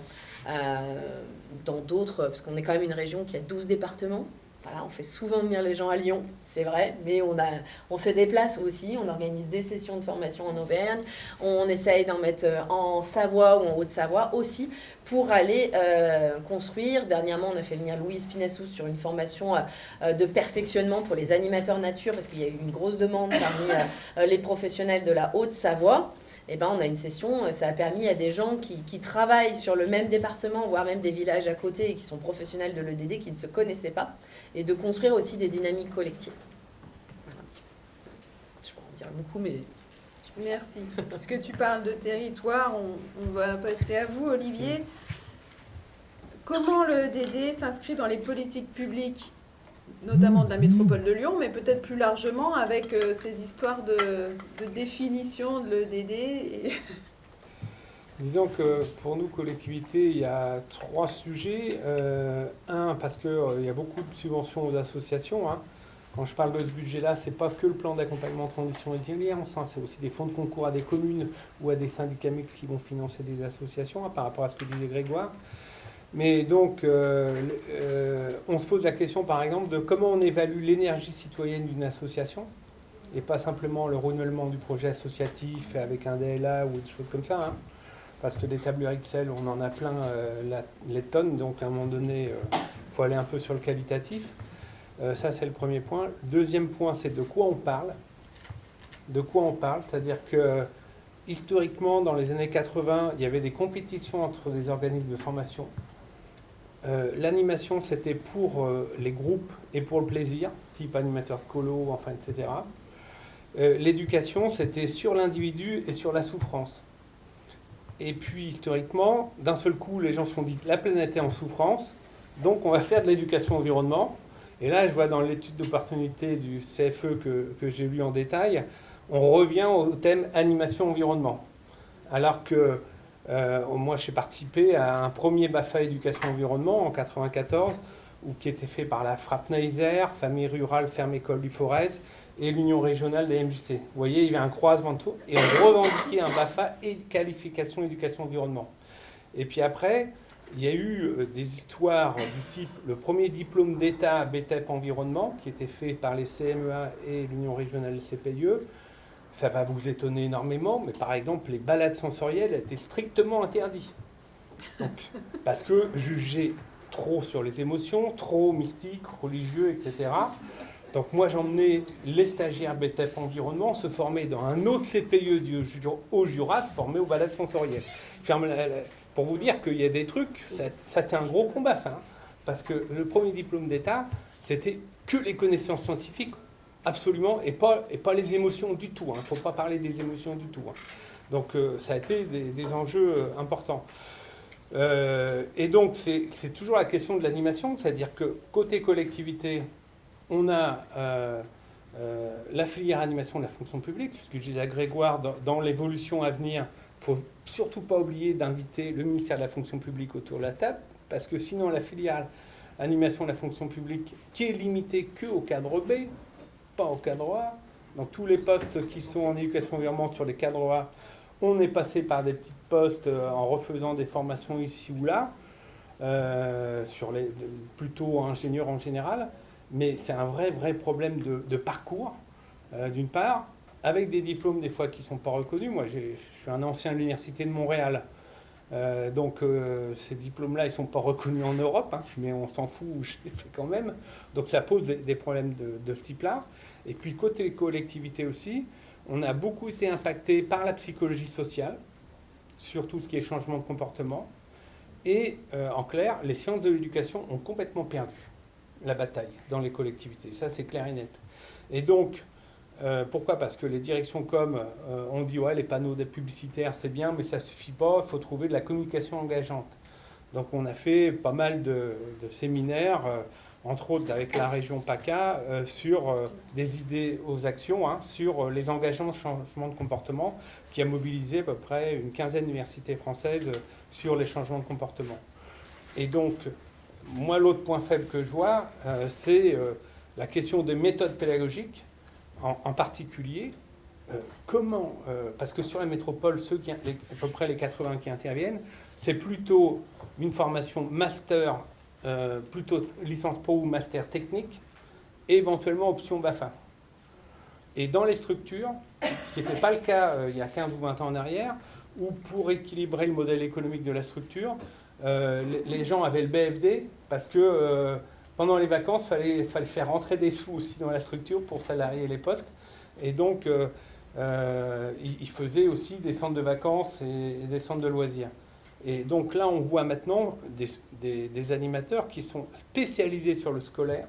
dans d'autres, parce qu'on est quand même une région qui a 12 départements. Voilà, on fait souvent venir les gens à Lyon, c'est vrai, mais on se déplace aussi, on organise des sessions de formation en Auvergne, on essaye d'en mettre en Savoie ou en Haute-Savoie aussi, pour aller construire. Dernièrement, on a fait venir Louis Espinassou sur une formation de perfectionnement pour les animateurs nature, parce qu'il y a eu une grosse demande parmi les professionnels de la Haute-Savoie. Eh ben, on a une session, ça a permis à des gens qui travaillent sur le même département, voire même des villages à côté et qui sont professionnels de l'EDD, qui ne se connaissaient pas, et de construire aussi des dynamiques collectives. Voilà un petit peu. Je peux en dire beaucoup, mais... Merci. Parce que tu parles de territoire, on va passer à vous, Olivier. Comment l'EDD s'inscrit dans les politiques publiques, notamment de la métropole de Lyon, mais peut-être plus largement avec ces histoires de définition de l'EDD Disons que pour nous, collectivités, il y a 3 sujets. Un, parce qu'il y a beaucoup de subventions aux associations. Quand je parle de ce budget-là, ce n'est pas que le plan d'accompagnement transition et résilience, c'est aussi des fonds de concours à des communes ou à des syndicats mixtes qui vont financer des associations, par rapport à ce que disait Grégoire. Mais donc, on se pose la question, par exemple, de comment on évalue l'énergie citoyenne d'une association, et pas simplement le renouvellement du projet associatif avec un DLA ou des choses comme ça, hein, parce que des tableurs Excel, on en a plein les tonnes, donc à un moment donné, il faut aller un peu sur le qualitatif. Ça, c'est le premier point. Deuxième point, c'est de quoi on parle. De quoi on parle, c'est-à-dire que historiquement, dans les années 80, il y avait des compétitions entre des organismes de formation. L'animation, c'était pour les groupes et pour le plaisir, type animateur de colo, enfin, etc. L'éducation, c'était sur l'individu et sur la souffrance. Et puis, historiquement, d'un seul coup, les gens se sont dit que la planète est en souffrance, donc on va faire de l'éducation environnement. Et là, je vois dans l'étude d'opportunité du CFE que j'ai lu en détail, on revient au thème animation-environnement. Alors que moi, j'ai participé à un premier BAFA éducation-environnement en 1994, qui était fait par la FRAP Neisser, Famille Rurale Ferme École du Forez, et l'Union Régionale des MJC. Vous voyez, il y avait un croisement de tout, et on revendiquait un BAFA et qualification éducation-environnement. Et puis après, il y a eu des histoires du type le premier diplôme d'État BTEP environnement, qui était fait par les CMEA et l'Union Régionale CPIE. Ça va vous étonner énormément, mais par exemple, les balades sensorielles étaient strictement interdites. Donc, parce que jugées trop sur les émotions, trop mystiques, religieux, etc. Donc moi, j'emmenais les stagiaires BTEP environnement se former dans un autre CPIE du Haut-Jura, se former aux balades sensorielles. Pour vous dire qu'il y a des trucs, ça c'était un gros combat, ça. Hein, parce que le premier diplôme d'État, c'était que les connaissances scientifiques, absolument, et pas les émotions du tout. Il ne faut pas parler des émotions du tout. Hein. Donc ça a été des enjeux importants. Et donc c'est toujours la question de l'animation, c'est-à-dire que côté collectivité, on a la filière animation de la fonction publique, ce que je disais à Grégoire, dans l'évolution à venir, il ne faut surtout pas oublier d'inviter le ministère de la fonction publique autour de la table, parce que sinon la filière animation de la fonction publique, qui est limitée qu'au cadre B, pas au cadre A, donc tous les postes qui sont en éducation environnement sur les cadres A, on est passé par des petits postes en refaisant des formations ici ou là, sur plutôt ingénieurs en général, mais c'est un vrai problème de parcours, d'une part, avec des diplômes des fois qui ne sont pas reconnus. Moi, je suis un ancien de l'Université de Montréal, donc ces diplômes-là, ils ne sont pas reconnus en Europe, hein, mais on s'en fout, je les fais quand même. Donc ça pose des problèmes de ce type-là. Et puis côté collectivité aussi, on a beaucoup été impacté par la psychologie sociale, sur tout ce qui est changement de comportement. Et en clair, les sciences de l'éducation ont complètement perdu la bataille dans les collectivités. Ça, c'est clair et net. Et donc, pourquoi ? Parce que les directions on dit, ouais, les panneaux publicitaires, c'est bien, mais ça ne suffit pas, il faut trouver de la communication engageante. Donc, on a fait pas mal de séminaires, entre autres avec la région PACA, sur des idées aux actions, hein, sur les engagements de changement de comportement, qui a mobilisé à peu près une quinzaine d'universités françaises sur les changements de comportement. Et donc, moi, l'autre point faible que je vois, c'est la question des méthodes pédagogiques, en particulier, comment, parce que sur la métropole, à peu près les 80 qui interviennent, c'est plutôt une formation master, plutôt licence pro ou master technique, et éventuellement option BAFA. Et dans les structures, ce qui n'était pas le cas il y a 15 ou 20 ans en arrière, où pour équilibrer le modèle économique de la structure, les gens avaient le BFD, parce que pendant les vacances, il fallait faire rentrer des sous aussi dans la structure pour salarier les postes. Et donc, ils faisaient aussi des centres de vacances et des centres de loisirs. Et donc là, on voit maintenant des animateurs qui sont spécialisés sur le scolaire.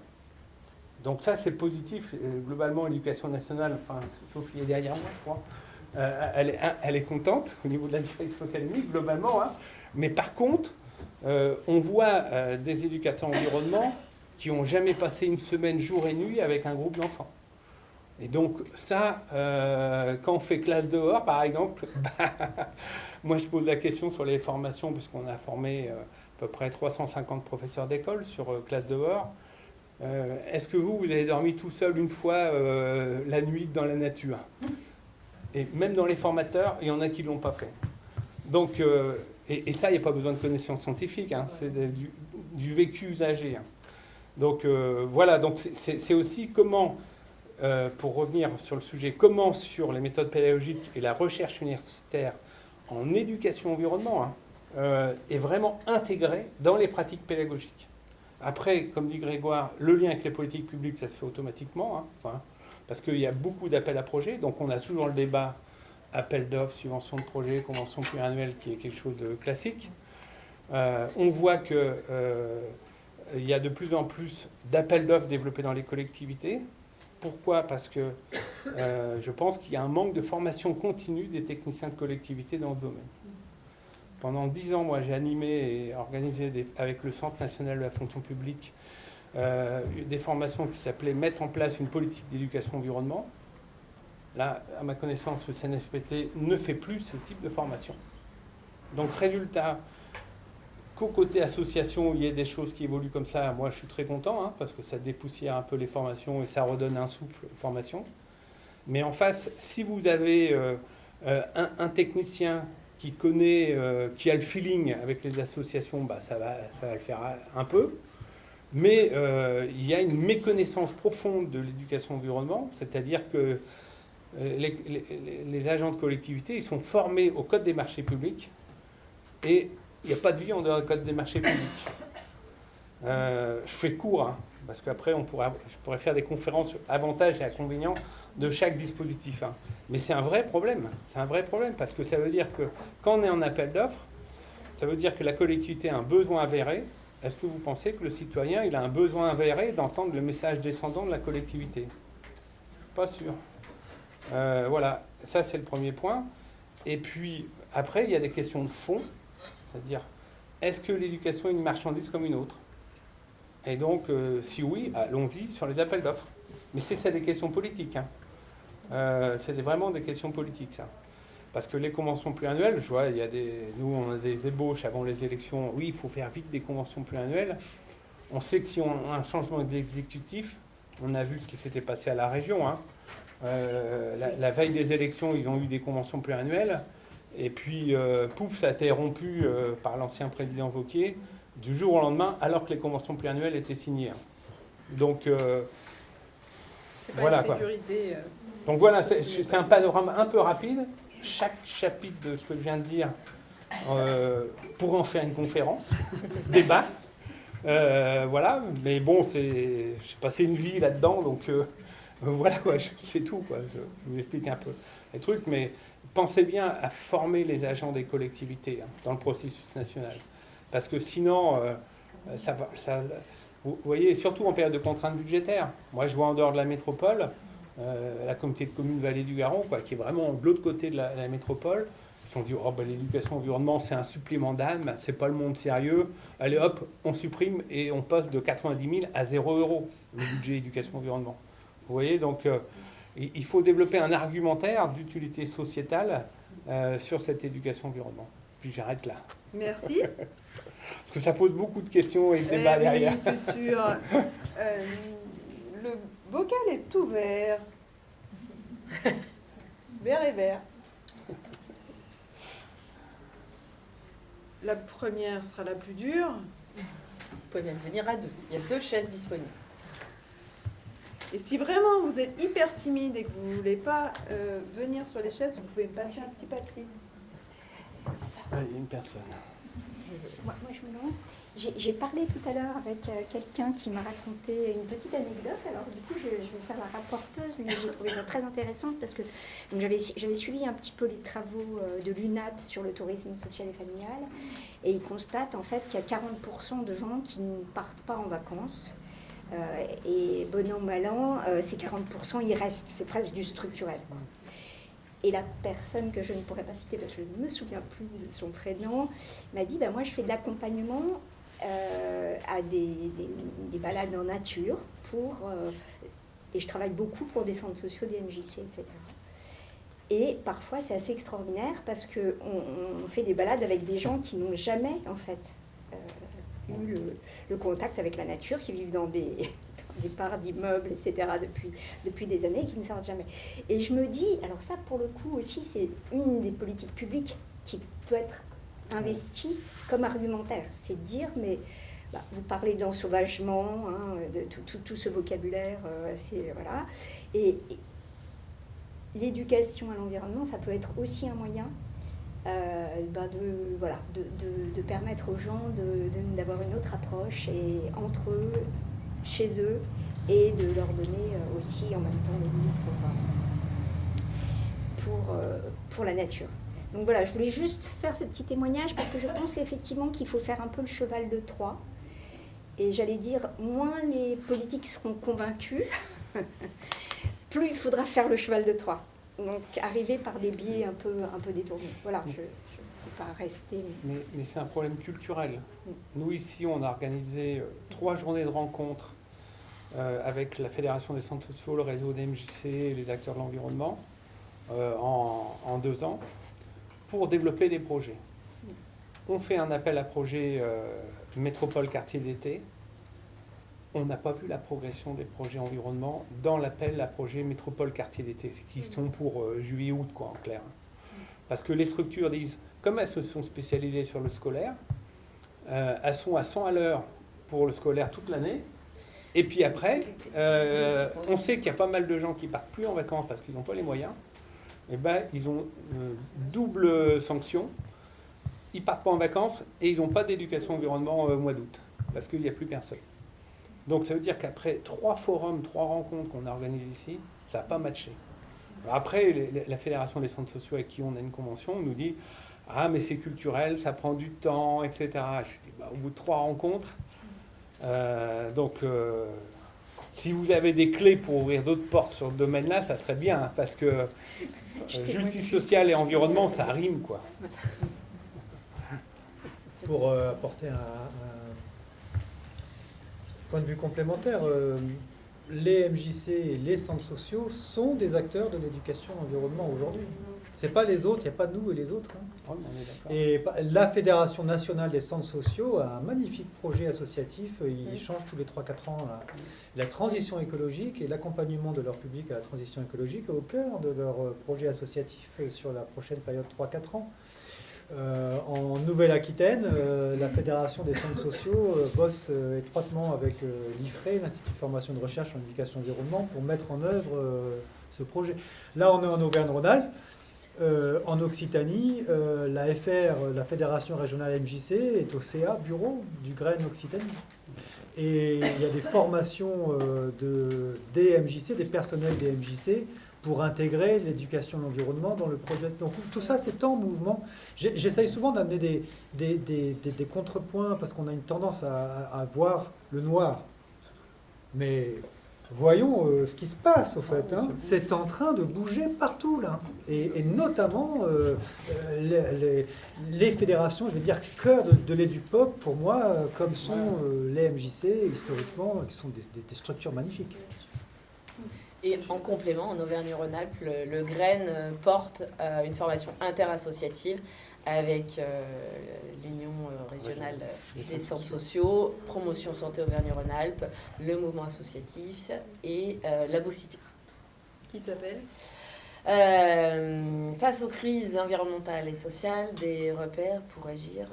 Donc ça, c'est positif. Globalement, l'éducation nationale, enfin, Sophie est derrière moi, je crois, elle est contente au niveau de la direction académique, globalement. Hein. Mais par contre, on voit des éducateurs environnement qui n'ont jamais passé une semaine jour et nuit avec un groupe d'enfants. Et donc ça, quand on fait classe dehors, par exemple, moi je pose la question sur les formations, parce qu'on a formé à peu près 350 professeurs d'école sur classe dehors. Est-ce que vous avez dormi tout seul une fois la nuit dans la nature ? Et même dans les formateurs, il y en a qui ne l'ont pas fait. Donc Et ça, il n'y a pas besoin de connaissances scientifiques, hein, c'est du vécu usagé. Hein. Donc voilà, donc c'est aussi comment, pour revenir sur le sujet, comment sur les méthodes pédagogiques et la recherche universitaire en éducation environnement est vraiment intégrée dans les pratiques pédagogiques. Après, comme dit Grégoire, le lien avec les politiques publiques, ça se fait automatiquement, hein, parce qu'il y a beaucoup d'appels à projets, donc on a toujours le débat appel d'offres, subvention de projet, convention pluriannuelle, qui est quelque chose de classique. On voit qu'il y a de plus en plus d'appels d'offres développés dans les collectivités. Pourquoi ? Parce que je pense qu'il y a un manque de formation continue des techniciens de collectivité dans ce domaine. Pendant 10 ans, moi, j'ai animé et organisé avec le Centre national de la fonction publique des formations qui s'appelaient « Mettre en place une politique d'éducation environnement ». Là, à ma connaissance, le CNFPT ne fait plus ce type de formation. Donc, résultat, qu'au côté association, il y ait des choses qui évoluent comme ça, moi, je suis très content, hein, parce que ça dépoussière un peu les formations et ça redonne un souffle aux formations. Mais en face, si vous avez un technicien qui connaît, qui a le feeling avec les associations, bah, ça va le faire un peu. Mais il y a une méconnaissance profonde de l'éducation environnement, c'est-à-dire que les agents de collectivité, ils sont formés au code des marchés publics et il n'y a pas de vie en dehors du code des marchés publics. Je fais court, hein, parce qu'après je pourrais faire des conférences avantages et inconvénients de chaque dispositif. Hein. Mais c'est un vrai problème. C'est un vrai problème parce que ça veut dire que quand on est en appel d'offres, ça veut dire que la collectivité a un besoin avéré. Est-ce que vous pensez que le citoyen il a un besoin avéré d'entendre le message descendant de la collectivité ? Pas sûr. Voilà, ça c'est le premier point. Et puis après, il y a des questions de fond, c'est-à-dire, est-ce que l'éducation est une marchandise comme une autre ? Et donc, si oui, allons-y sur les appels d'offres. Mais c'est ça des questions politiques. Hein. C'est vraiment des questions politiques, ça. Parce que les conventions pluriannuelles, je vois, nous on a des ébauches avant les élections. Oui, il faut faire vite des conventions pluriannuelles. On sait que si on a un changement d'exécutif, on a vu ce qui s'était passé à la région. Hein. La veille des élections, ils ont eu des conventions pluriannuelles. Et puis, pouf, ça a été rompu par l'ancien président Wauquiez du jour au lendemain, alors que les conventions pluriannuelles étaient signées. Hein. Donc, c'est pas voilà une sécurité. Donc voilà, c'est un panorama un peu rapide. Chaque chapitre de ce que je viens de dire pour en faire une conférence, débat. Voilà, mais bon, j'ai passé une vie là-dedans, donc voilà quoi, c'est tout. Quoi. Je vous explique un peu les trucs, mais pensez bien à former les agents des collectivités hein, dans le processus national. Parce que sinon, vous voyez, surtout en période de contraintes budgétaires. Moi, je vois en dehors de la métropole, la communauté de communes Vallée du Garon, quoi, qui est vraiment de l'autre côté de la métropole. Ils se sont dit, oh, ben, l'éducation environnement, c'est un supplément d'âme, c'est pas le monde sérieux. Allez hop, on supprime et on passe de 90 000 à 0 € le budget éducation environnement. Vous voyez, donc il faut développer un argumentaire d'utilité sociétale sur cette éducation environnement. Puis j'arrête là. Merci. Parce que ça pose beaucoup de questions et de débats derrière. Oui, c'est sûr. Le bocal est ouvert. Vert et vert. La première sera la plus dure. Vous pouvez même venir à deux. Il y a 2 chaises disponibles. Et si vraiment vous êtes hyper timide et que vous ne voulez pas venir sur les chaises, vous pouvez me passer un petit papier. Il y a une personne. Moi, je me lance. J'ai parlé tout à l'heure avec quelqu'un qui m'a raconté une petite anecdote. Alors, du coup, je vais faire la rapporteuse, mais j'ai trouvé ça très intéressante parce que j'avais suivi un petit peu les travaux de l'UNAT sur le tourisme social et familial. Et ils constatent en fait qu'il y a 40% de gens qui ne partent pas en vacances. Et bon an, mal an, ces 40%, ils restent. C'est presque du structurel. Et la personne que je ne pourrais pas citer parce que je ne me souviens plus de son prénom m'a dit moi je fais de l'accompagnement à des balades en nature et je travaille beaucoup pour des centres sociaux, des MJC, etc. Et parfois c'est assez extraordinaire parce qu'on fait des balades avec des gens qui n'ont jamais en fait eu le contact avec la nature, qui vivent dans des parts d'immeubles, etc., depuis des années, qui ne sortent jamais. Et je me dis, alors ça, pour le coup aussi, c'est une des politiques publiques qui peut être investi comme argumentaire. C'est de dire, mais vous parlez d'ensauvagement, de tout ce vocabulaire, voilà. Et l'éducation à l'environnement, ça peut être aussi un moyen de permettre aux gens d'avoir une autre approche et entre eux, chez eux, et de leur donner aussi en même temps le goût pour la nature. Donc voilà, je voulais juste faire ce petit témoignage parce que je pense effectivement qu'il faut faire un peu le cheval de Troie. Et j'allais dire, moins les politiques seront convaincus, plus il faudra faire le cheval de Troie. Donc arriver par des biais un peu détournés. Voilà, je ne peux pas rester. Mais c'est un problème culturel. Nous ici, on a organisé 3 journées de rencontres avec la Fédération des centres sociaux, le réseau des MJC et les acteurs de l'environnement en 2 ans pour développer des projets. On fait un appel à projet métropole quartier d'été. On n'a pas vu la progression des projets environnement dans l'appel à projet métropole quartier d'été, qui sont pour juillet-août, quoi, en clair. Parce que les structures disent, comme elles se sont spécialisées sur le scolaire, elles sont à 100 à l'heure pour le scolaire toute l'année. Et puis après, on sait qu'il y a pas mal de gens qui partent plus en vacances parce qu'ils n'ont pas les moyens. Et ben, ils ont double sanction. Ils partent pas en vacances et ils n'ont pas d'éducation environnement au mois d'août parce qu'il n'y a plus personne. Donc ça veut dire qu'après 3 forums, 3 rencontres qu'on a organisées ici, ça n'a pas matché. Après, la Fédération des centres sociaux avec qui on a une convention nous dit « Ah, mais c'est culturel, ça prend du temps, etc. » Je dis « Au bout de 3 rencontres, si vous avez des clés pour ouvrir d'autres portes sur ce domaine-là, ça serait bien, parce que justice sociale et environnement, ça rime, quoi. » Pour apporter un point de vue complémentaire, les MJC et les centres sociaux sont des acteurs de l'éducation à l'environnement aujourd'hui. Ce n'est pas les autres, il n'y a pas nous et les autres. Oh, on est d'accord. Et la Fédération nationale des centres sociaux a un magnifique projet associatif. Ils changent tous les 3-4 ans la transition écologique et l'accompagnement de leur public à la transition écologique au cœur de leur projet associatif sur la prochaine période 3-4 ans. En Nouvelle-Aquitaine, la Fédération des centres sociaux bosse étroitement avec l'IFRE, l'Institut de formation de recherche en éducation et environnement, pour mettre en œuvre ce projet. Là, on est en Auvergne-Rhône-Alpes. En Occitanie, la FR, la Fédération régionale MJC, est au CA, bureau du GREN Occitanie. Et il y a des formations des MJC, des personnels des MJC, pour intégrer l'éducation à l'environnement dans le projet. Donc tout ça, c'est en mouvement. J'essaye souvent d'amener des contrepoints, parce qu'on a une tendance à voir le noir. Mais voyons ce qui se passe, au fait. Hein. C'est en train de bouger partout, là. Et notamment, les fédérations, je vais dire, cœur de l'EduPop, pour moi, comme sont les MJC, historiquement, qui sont des structures magnifiques. Et en complément, en Auvergne-Rhône-Alpes, le GREN porte une formation interassociative avec l'Union régionale des centres sociaux, Promotion Santé Auvergne-Rhône-Alpes, le mouvement associatif et la Beaucité. Qui s'appelle face aux crises environnementales et sociales, des repères pour agir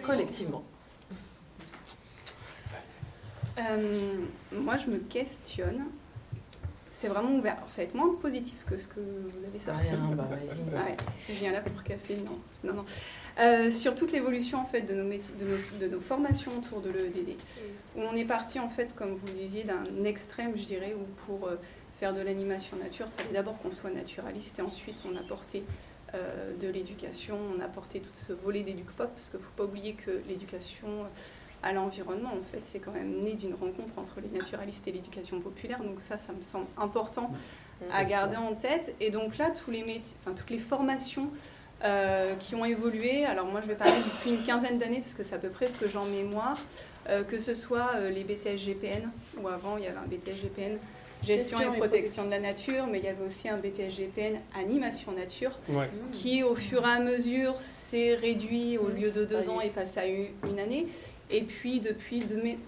collectivement. Moi, je me questionne. C'est vraiment ouvert. Alors, ça va être moins positif que ce que vous avez sorti. Vas-y. Je viens là pour casser. Non. Sur toute l'évolution en fait de nos formations autour de l'EDD, où on est parti en fait, comme vous le disiez, d'un extrême, je dirais, où pour faire de l'animation nature, il fallait d'abord qu'on soit naturaliste et ensuite on apportait de l'éducation, on apportait tout ce volet d'éduc-pop, parce qu'il ne faut pas oublier que l'éducation à l'environnement, en fait, c'est quand même né d'une rencontre entre les naturalistes et l'éducation populaire. Donc ça me semble important à garder en tête. Et donc là, toutes les formations qui ont évolué, alors moi je vais parler depuis une quinzaine d'années, parce que c'est à peu près ce que j'ai en mémoire, que ce soit les BTS GPN, où avant il y avait un BTS GPN gestion et protection de la nature, mais il y avait aussi un BTS GPN animation nature, qui au fur et à mesure s'est réduit, au lieu de 2 ans, est passé à une année. Et puis,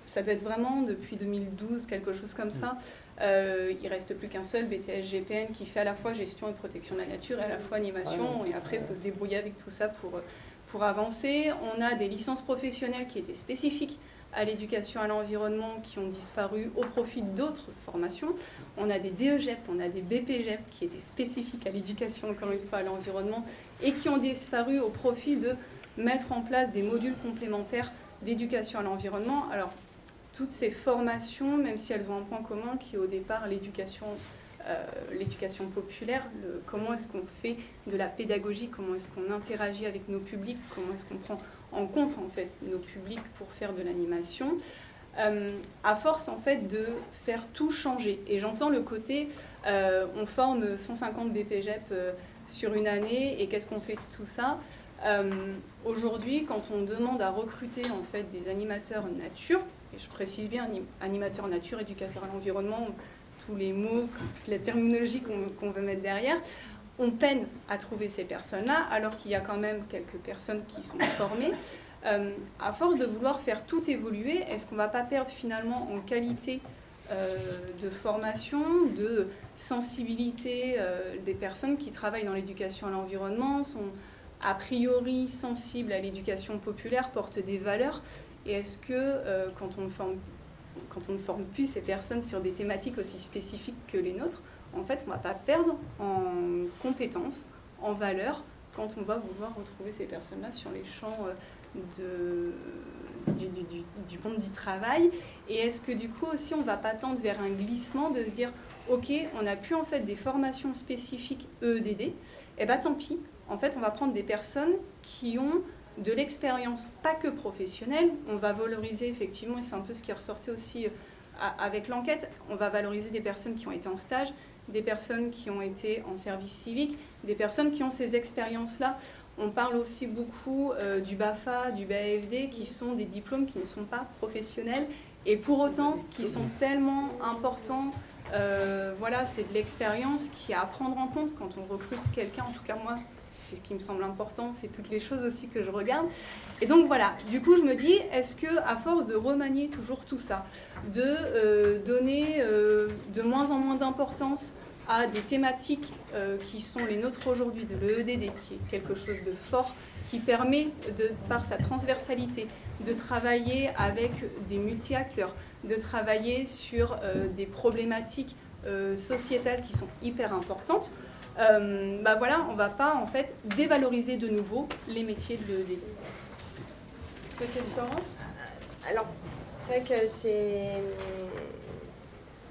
ça doit être vraiment depuis 2012, quelque chose comme ça, il ne reste plus qu'un seul BTS GPN qui fait à la fois gestion et protection de la nature et à la fois animation. Et après, il faut se débrouiller avec tout ça pour avancer. On a des licences professionnelles qui étaient spécifiques à l'éducation à l'environnement qui ont disparu au profit d'autres formations. On a des DEGEP, on a des BPGEP qui étaient spécifiques à l'éducation, encore une fois, à l'environnement et qui ont disparu au profit de mettre en place des modules complémentaires d'éducation à l'environnement. Alors, toutes ces formations, même si elles ont un point commun qui est au départ l'éducation populaire, comment est-ce qu'on fait de la pédagogie, comment est-ce qu'on interagit avec nos publics, comment est-ce qu'on prend en compte en fait nos publics pour faire de l'animation, à force en fait de faire tout changer. Et j'entends le côté, on forme 150 BPGEP sur une année, et qu'est-ce qu'on fait de tout ça? Aujourd'hui, quand on demande à recruter en fait des animateurs nature, et je précise bien animateurs nature, éducateurs à l'environnement, tous les mots, toute la terminologie qu'on veut mettre derrière, on peine à trouver ces personnes-là, alors qu'il y a quand même quelques personnes qui sont formées. À force de vouloir faire tout évoluer, est-ce qu'on ne va pas perdre finalement en qualité de formation, de sensibilité des personnes qui travaillent dans l'éducation à l'environnement, sont a priori sensibles à l'éducation populaire, portent des valeurs, et est-ce que quand on ne forme plus ces personnes sur des thématiques aussi spécifiques que les nôtres, en fait, on ne va pas perdre en compétences, en valeurs, quand on va vouloir retrouver ces personnes-là sur les champs du monde du travail. Et est-ce que du coup aussi, on ne va pas tendre vers un glissement de se dire, ok, on a plus en fait des formations spécifiques EEDD, et bien tant pis, en fait, on va prendre des personnes qui ont de l'expérience, pas que professionnelle. On va valoriser effectivement, et c'est un peu ce qui ressortait aussi avec l'enquête, on va valoriser des personnes qui ont été en stage, des personnes qui ont été en service civique, des personnes qui ont ces expériences-là. On parle aussi beaucoup du BAFA, du BAFD, qui sont des diplômes qui ne sont pas professionnels, et pour autant qui sont tellement importants. Voilà, c'est de l'expérience qui est à prendre en compte quand on recrute quelqu'un. En tout cas, moi, c'est ce qui me semble important, c'est toutes les choses aussi que je regarde. Et donc voilà, du coup je me dis, est-ce que à force de remanier toujours tout ça, de donner de moins en moins d'importance à des thématiques qui sont les nôtres aujourd'hui, de l'EEDD, qui est quelque chose de fort, qui permet, par sa transversalité, de travailler avec des multi-acteurs, de travailler sur des problématiques sociétales qui sont hyper importantes, bah voilà, on ne va pas en fait dévaloriser de nouveau les métiers de l'EEDD. Peut-être Florence ? Alors, c'est vrai que c'est...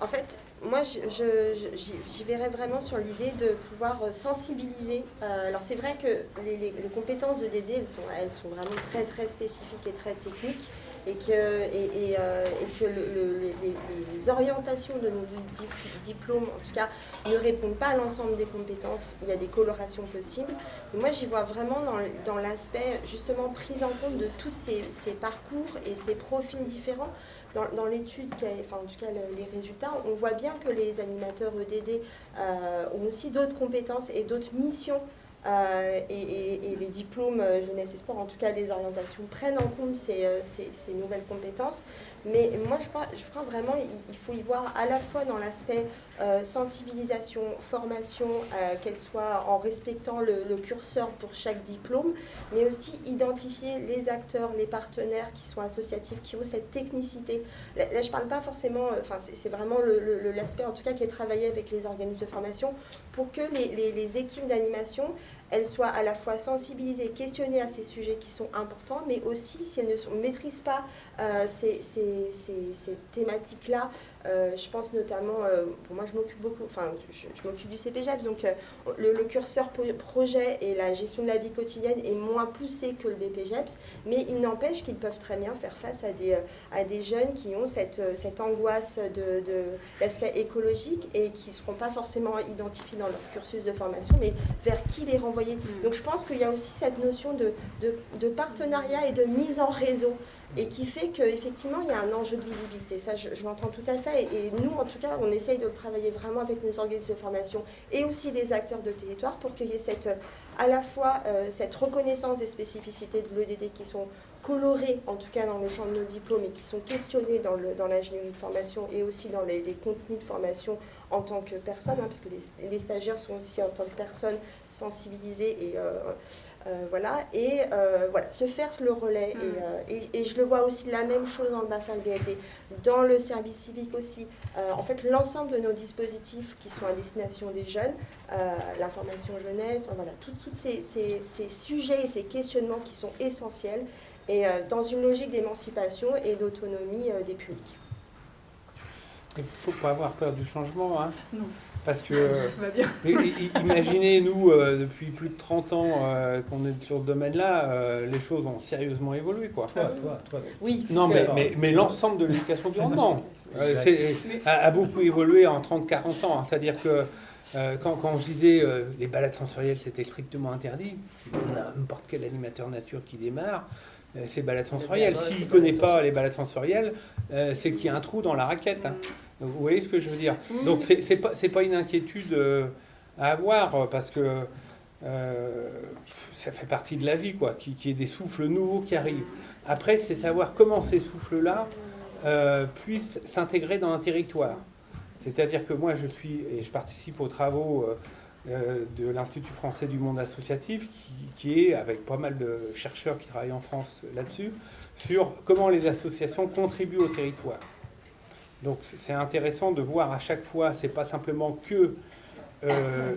En fait, moi, j'y verrais vraiment sur l'idée de pouvoir sensibiliser. Alors, c'est vrai que les compétences de DD, elles sont vraiment très, très spécifiques et très techniques. Et que les orientations de nos diplômes, en tout cas, ne répondent pas à l'ensemble des compétences. Il y a des colorations possibles. Mais moi, j'y vois vraiment dans l'aspect, justement, prise en compte de tous ces parcours et ces profils différents. Dans l'étude, enfin en tout cas les résultats, on voit bien que les animateurs EDD ont aussi d'autres compétences et d'autres missions. Et les diplômes jeunesse et sport, en tout cas les orientations, prennent en compte ces nouvelles compétences. Mais moi je crois vraiment il faut y voir à la fois dans l'aspect sensibilisation, formation, qu'elle soit en respectant le curseur pour chaque diplôme, mais aussi identifier les acteurs, les partenaires qui sont associatifs, qui ont cette technicité. Là je ne parle pas forcément, enfin c'est vraiment l'aspect en tout cas qui est travaillé avec les organismes de formation pour que les équipes d'animation elles soient à la fois sensibilisées, questionnées à ces sujets qui sont importants, mais aussi si elles ne maîtrisent pas ces thématiques-là. Je pense notamment, pour moi je m'occupe beaucoup, enfin je m'occupe du CPGEPS, donc le curseur projet et la gestion de la vie quotidienne est moins poussé que le BPGEPS, mais il n'empêche qu'ils peuvent très bien faire face à des jeunes qui ont cette angoisse de l'aspect écologique et qui ne seront pas forcément identifiés dans leur cursus de formation, mais vers qui les renvoyer. Donc je pense qu'il y a aussi cette notion de partenariat et de mise en réseau, et qui fait qu'effectivement, il y a un enjeu de visibilité. Ça, je l'entends tout à fait. Et nous, en tout cas, on essaye de travailler vraiment avec nos organismes de formation et aussi les acteurs de territoire pour qu'il y ait à la fois cette reconnaissance des spécificités de l'EDD qui sont colorées, en tout cas dans le champ de nos diplômes, et qui sont questionnées dans l'ingénierie de formation et aussi dans les contenus de formation en tant que personne, hein, parce que les stagiaires sont aussi en tant que personnes sensibilisées et Voilà, et voilà, se faire le relais. Et je le vois aussi la même chose dans le BAFA-LGLD, dans le service civique aussi. En fait, l'ensemble de nos dispositifs qui sont à destination des jeunes, la formation jeunesse, voilà, tous ces sujets et ces questionnements qui sont essentiels, et dans une logique d'émancipation et d'autonomie des publics. Il ne faut pas avoir peur du changement, hein. Non. Parce que, Tout va bien. imaginez, nous, depuis plus de 30 ans qu'on est sur ce domaine-là, les choses ont sérieusement évolué, quoi. Toi. Oui. Non, mais l'ensemble de l'éducation environnement a beaucoup évolué en 30-40 ans. C'est-à-dire que quand je disais les balades sensorielles, c'était strictement interdit, n'importe quel animateur nature qui démarre, ces balades sensorielles. S'il ne connaît pas les balades sensorielles, c'est qu'il y a un trou dans la raquette, hein. Donc, vous voyez ce que je veux dire? Donc c'est pas une inquiétude à avoir, parce que ça fait partie de la vie, quoi, qu'il y ait des souffles nouveaux qui arrivent. Après, c'est savoir comment ces souffles-là puissent s'intégrer dans un territoire. C'est-à-dire que moi, je participe aux travaux de l'Institut français du monde associatif, qui est, avec pas mal de chercheurs qui travaillent en France là-dessus, sur comment les associations contribuent au territoire. Donc c'est intéressant de voir à chaque fois, c'est pas simplement que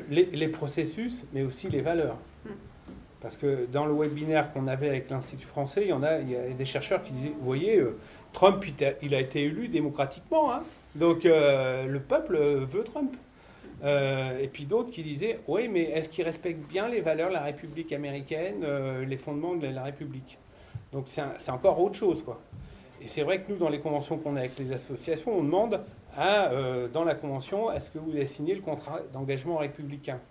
les processus, mais aussi les valeurs. Parce que dans le webinaire qu'on avait avec l'Institut français, il y a des chercheurs qui disaient, vous voyez, Trump, il a été élu démocratiquement, hein, donc le peuple veut Trump. Et puis d'autres qui disaient, oui, mais est-ce qu'il respecte bien les valeurs de la République américaine, les fondements de la République? Donc c'est encore autre chose, quoi. Et c'est vrai que nous, dans les conventions qu'on a avec les associations, on demande dans la convention, est-ce que vous avez signé le contrat d'engagement républicain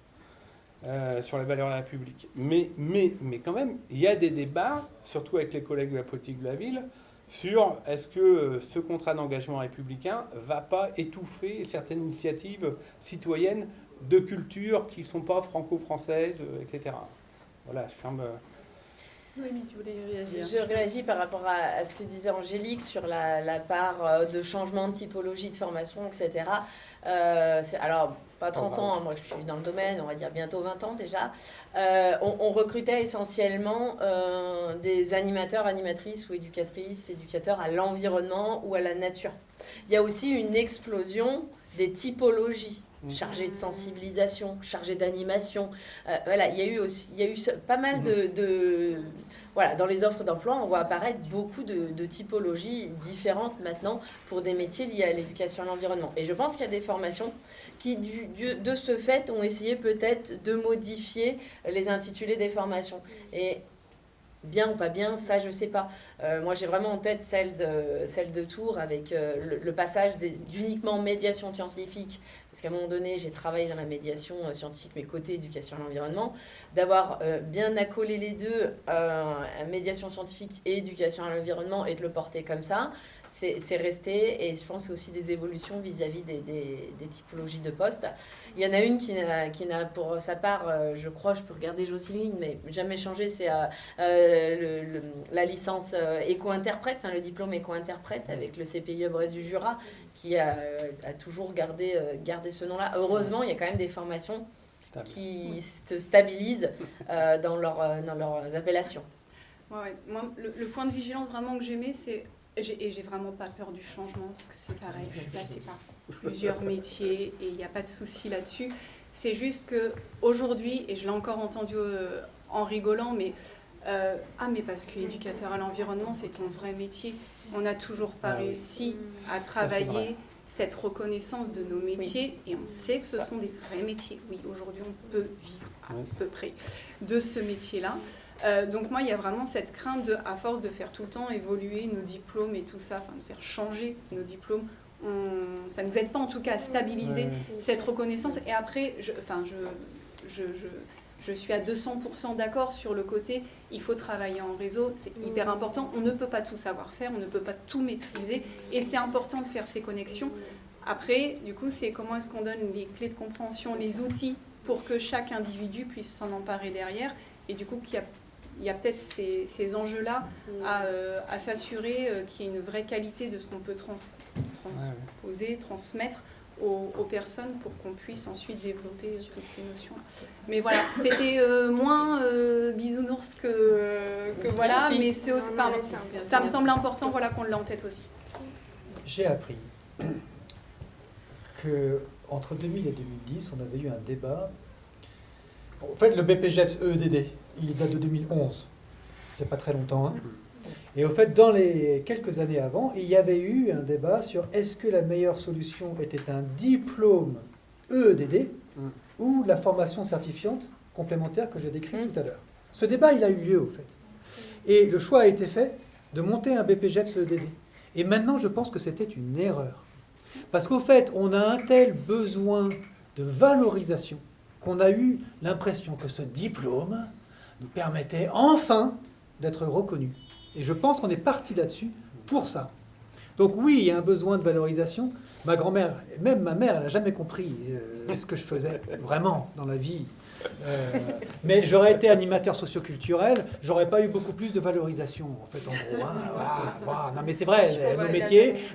sur les valeurs de la République? Mais quand même, il y a des débats, surtout avec les collègues de la politique de la ville, sur est-ce que ce contrat d'engagement républicain ne va pas étouffer certaines initiatives citoyennes de culture qui ne sont pas franco-françaises, etc. Voilà, je ferme... Noémie, tu voulais réagir? Je réagis par rapport à ce que disait Angélique sur la part de changement de typologie de formation, etc. Alors, pas 30 ans, hein, moi je suis dans le domaine, on va dire bientôt 20 ans déjà. On recrutait essentiellement des animateurs, animatrices ou éducatrices, éducateurs à l'environnement ou à la nature. Il y a aussi une explosion des typologies. Chargé de sensibilisation, chargé d'animation. Voilà, il y a eu pas mal voilà, dans les offres d'emploi, on voit apparaître beaucoup de typologies différentes maintenant pour des métiers liés à l'éducation à l'environnement. Et je pense qu'il y a des formations qui, de ce fait, ont essayé peut-être de modifier les intitulés des formations. Et bien ou pas bien, ça je sais pas. Moi j'ai vraiment en tête celle de Tours avec le passage d'uniquement médiation scientifique, parce qu'à un moment donné j'ai travaillé dans la médiation scientifique mais côté éducation à l'environnement, d'avoir bien accolé les deux, médiation scientifique et éducation à l'environnement, et de le porter comme ça, c'est resté. Et je pense aussi des évolutions vis-à-vis des typologies de postes. Il y en a une qui n'a pour sa part, je crois, je peux regarder Jocelyne, mais jamais changé, c'est la licence éco-interprète, enfin le diplôme éco-interprète avec le CPIE Brest du Jura, qui a toujours gardé ce nom-là. Heureusement, il y a quand même des formations qui se stabilisent dans leurs appellations. Ouais. Moi, le point de vigilance vraiment que j'aimais, c'est... Et j'ai vraiment pas peur du changement, parce que c'est pareil, je suis passée par plusieurs métiers et il n'y a pas de souci là-dessus. C'est juste qu'aujourd'hui, et je l'ai encore entendu en rigolant, mais mais parce que éducateur à l'environnement, c'est ton vrai métier. On n'a toujours pas réussi à travailler cette reconnaissance de nos métiers, et on sait que ce sont des vrais métiers. Oui, aujourd'hui, on peut vivre à peu près de ce métier-là. Donc moi, il y a vraiment cette crainte à force de faire tout le temps évoluer nos diplômes et tout ça, enfin de faire changer nos diplômes, ça ne nous aide pas en tout cas à stabiliser cette reconnaissance. Et après, je suis à 200% d'accord sur le côté, il faut travailler en réseau, c'est hyper important. On ne peut pas tout savoir faire, on ne peut pas tout maîtriser, et c'est important de faire ces connexions. Après, du coup, c'est comment est-ce qu'on donne les clés de compréhension, les outils pour que chaque individu puisse s'en emparer derrière, et du coup qu'il y a peut-être ces enjeux-là à s'assurer qu'il y ait une vraie qualité de ce qu'on peut transposer, transmettre aux personnes pour qu'on puisse ensuite développer toutes ces notions. Mais voilà, c'était moins bisounours que voilà, mais c'est aussi, pardon, ça me semble important voilà, qu'on l'ait en tête aussi. J'ai appris qu'entre 2000 et 2010, on avait eu un débat. En fait, le BPGEPS EEDD, il date de 2011. C'est pas très longtemps. Hein. Et au fait, dans les quelques années avant, il y avait eu un débat sur est-ce que la meilleure solution était un diplôme EEDD ou la formation certifiante complémentaire que j'ai décrite tout à l'heure. Ce débat, il a eu lieu, au fait. Et le choix a été fait de monter un BPGEPS EEDD. Et maintenant, je pense que c'était une erreur. Parce qu'au fait, on a un tel besoin de valorisation qu'on a eu l'impression que ce diplôme nous permettait enfin d'être reconnus. Et je pense qu'on est parti là-dessus pour ça. Donc oui, il y a un besoin de valorisation. Ma grand-mère, même ma mère, elle n'a jamais compris ce que je faisais vraiment dans la vie. Mais j'aurais été animateur socioculturel, j'aurais pas eu beaucoup plus de valorisation, en fait, en gros. Hein. Non, mais c'est vrai,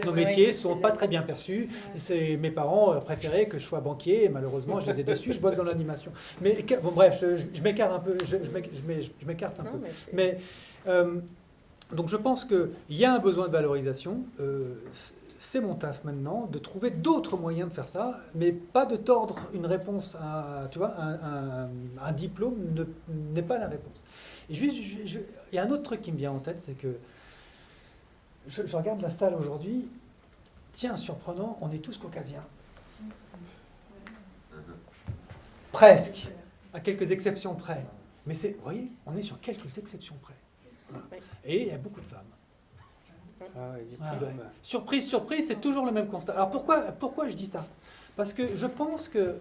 nos métiers sont pas très bien perçus. Mes parents préféraient que je sois banquier, et malheureusement, je les ai déçus, je bosse dans l'animation. Mais bon, bref, je m'écarte un peu. Je m'écarte un peu. Mais donc je pense qu'il y a un besoin de valorisation. C'est mon taf maintenant de trouver d'autres moyens de faire ça, mais pas de tordre une réponse à, tu vois, un diplôme n'est pas la réponse. Et il y a un autre truc qui me vient en tête, c'est que je regarde la salle aujourd'hui, tiens, surprenant, on est tous caucasiens. Presque, à quelques exceptions près. Mais vous voyez, on est sur quelques exceptions près. Voilà. Et il y a beaucoup de femmes. Surprise, surprise, c'est toujours le même constat. Alors pourquoi je dis ça? Parce que je pense que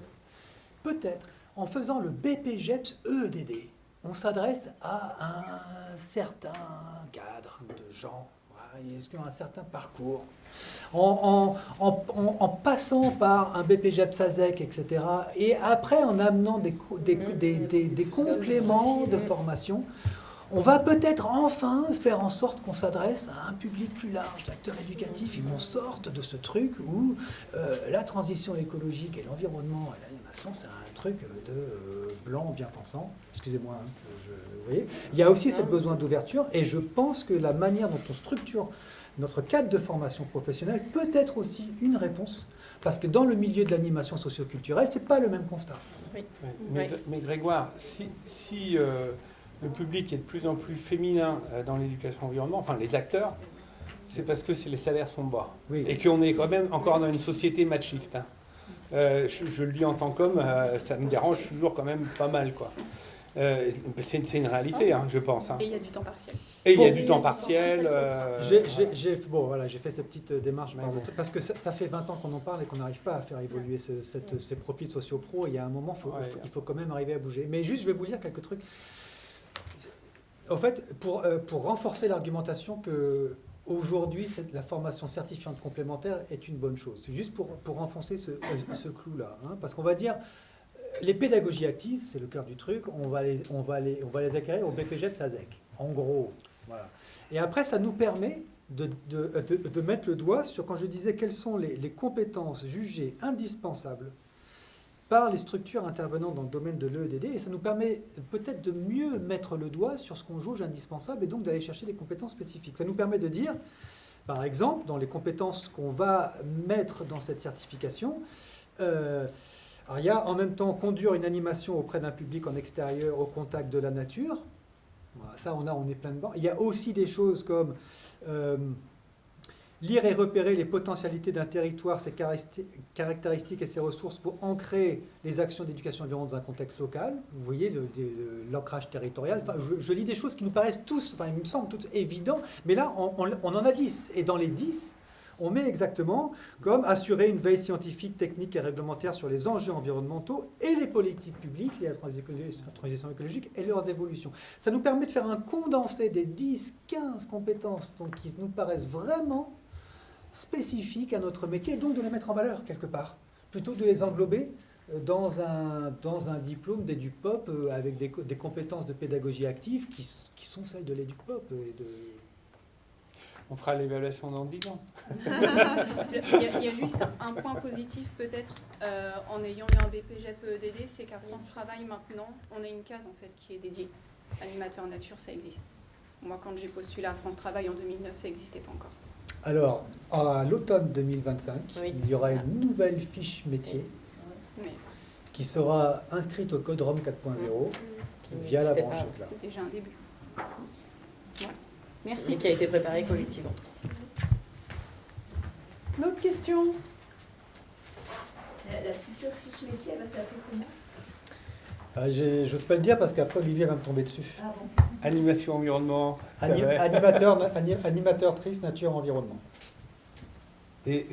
peut-être en faisant le BPGEPS EEDD, on s'adresse à un certain cadre de gens, qui ont un certain parcours. En passant par un BPGEPS ASEC, etc., et après en amenant des compléments de formation, on va peut-être enfin faire en sorte qu'on s'adresse à un public plus large d'acteurs éducatifs et qu'on sorte de ce truc où la transition écologique et l'environnement et l'animation, c'est un truc de blanc bien pensant. Excusez-moi, hein, vous voyez. Il y a aussi ce besoin d'ouverture et je pense que la manière dont on structure notre cadre de formation professionnelle peut être aussi une réponse parce que dans le milieu de l'animation socioculturelle, c'est pas le même constat. Oui. Mais Grégoire, si le public est de plus en plus féminin dans l'éducation environnement, enfin les acteurs, c'est parce que les salaires sont bas. Oui. Et qu'on est quand même encore dans une société machiste. Hein. Je le dis en tant qu'homme, ça me dérange toujours quand même pas mal, quoi. C'est une réalité, hein, je pense. Hein. Et il y a du temps partiel. Et il y a du temps partiel. J'ai fait cette petite démarche parce que ça fait 20 ans qu'on en parle et qu'on n'arrive pas à faire évoluer ces profils socio-pro. Il y a un moment, il faut quand même arriver à bouger. Mais juste, je vais vous dire quelques trucs. En fait, pour renforcer l'argumentation que aujourd'hui, la formation certifiante complémentaire est une bonne chose. C'est juste pour renfoncer ce clou-là. Hein, parce qu'on va dire, les pédagogies actives, c'est le cœur du truc, on va les acquérir au BPGEPS ASEC. En gros, voilà. Et après, ça nous permet de mettre le doigt sur, quand je disais quelles sont les compétences jugées indispensables par les structures intervenant dans le domaine de l'EEDD, et ça nous permet peut-être de mieux mettre le doigt sur ce qu'on juge indispensable et donc d'aller chercher des compétences spécifiques. Ça nous permet de dire, par exemple, dans les compétences qu'on va mettre dans cette certification, alors il y a en même temps conduire une animation auprès d'un public en extérieur au contact de la nature. Voilà, ça, on est plein de bancs. Il y a aussi des choses comme lire et repérer les potentialités d'un territoire, ses caractéristiques et ses ressources pour ancrer les actions d'éducation environnante dans un contexte local. Vous voyez l'ancrage territorial. Enfin, je lis des choses qui nous paraissent il me semble toutes évidentes, mais là, on en a 10. Et dans les 10, on met exactement comme assurer une veille scientifique, technique et réglementaire sur les enjeux environnementaux et les politiques publiques liées à la transition écologique et leurs évolutions. Ça nous permet de faire un condensé des 10-15 compétences donc, qui nous paraissent vraiment spécifiques à notre métier et donc de les mettre en valeur quelque part, plutôt que de les englober dans un diplôme d'EducPop avec des compétences de pédagogie active qui sont celles de l'EducPop. On fera l'évaluation dans 10 ans. Il y a juste un point positif peut-être en ayant eu un BPGEP EDD, c'est qu'à France Travail maintenant, on a une case en fait qui est dédiée. Animateur nature, ça existe. Moi, quand j'ai postulé à France Travail en 2009, ça n'existait pas encore. Alors, à l'automne 2025, Oui. il y aura une nouvelle fiche métier Mais qui sera inscrite au code ROM 4.0 via la n'existait branche pas. éclat. c'est déjà un début. Ouais. Et Merci. qui a été préparé collectivement. Une autre question? La future fiche métier, elle va s'appeler comment? J'ose pas le dire parce qu'après Olivier va me tomber dessus. Ah bon? Animation environnement. ça va. Animateur-trice nature environnement. Et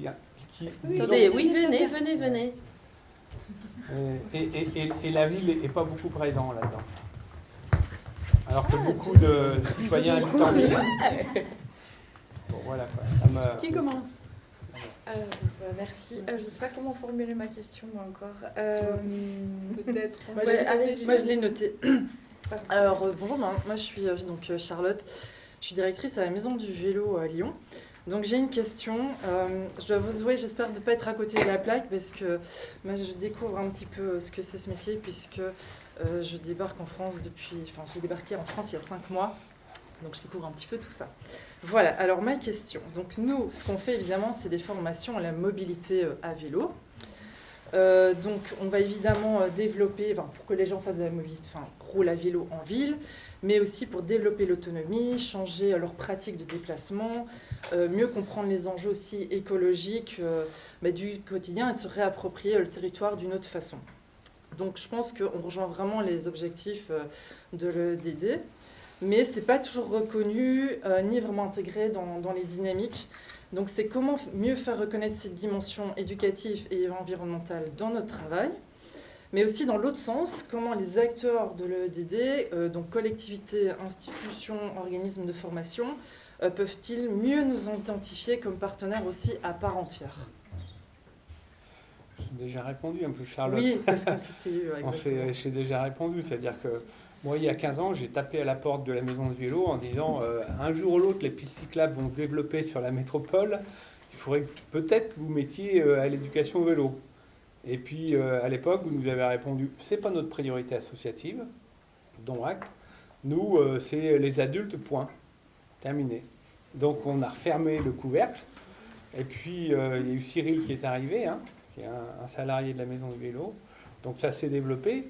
Attendez, oui, venez. Et la ville n'est pas beaucoup présente là-dedans. Alors que beaucoup de citoyens habitent en ville. Bon, voilà quoi. Ça me- Qui commence? Merci. Je ne sais pas comment formuler ma question, moi encore. Peut-être. Moi, je l'ai noté. Alors, bonjour, moi je suis donc Charlotte. Je suis directrice à la Maison du Vélo à Lyon. Donc, j'ai une question. Je dois vous avouer, j'espère de ne pas être à côté de la plaque parce que moi, je découvre un petit peu ce que c'est ce métier puisque je débarque en France Enfin, j'ai débarqué en France il y a 5 mois. Donc, je découvre un petit peu tout ça. Voilà, alors ma question. Donc nous, ce qu'on fait évidemment, c'est des formations à la mobilité à vélo. Donc on va évidemment développer, pour que les gens fassent de la mobilité, roulent à vélo en ville, mais aussi pour développer l'autonomie, changer leurs pratiques de déplacement, mieux comprendre les enjeux aussi écologiques du quotidien et se réapproprier le territoire d'une autre façon. Donc je pense qu'on rejoint vraiment les objectifs de l'EDD. Mais ce n'est pas toujours reconnu ni vraiment intégré dans les dynamiques. Donc c'est comment mieux faire reconnaître cette dimension éducative et environnementale dans notre travail, mais aussi dans l'autre sens, comment les acteurs de l'EDD, donc collectivités, institutions, organismes de formation, peuvent-ils mieux nous identifier comme partenaires aussi à part entière? J'ai déjà répondu un peu, Charlotte. Oui, parce qu'on s'était eu. J'ai déjà répondu, c'est-à-dire que moi, il y a 15 ans, j'ai tapé à la porte de la maison de vélo en disant un jour ou l'autre, les pistes cyclables vont se développer sur la métropole. Il faudrait peut-être que vous mettiez à l'éducation au vélo. Et puis, à l'époque, vous nous avez répondu c'est pas notre priorité associative, dont acte. Nous, c'est les adultes, point. Terminé. Donc, on a refermé le couvercle. Et puis, il y a eu Cyril qui est arrivé, qui est un salarié de la maison du vélo. Donc, ça s'est développé.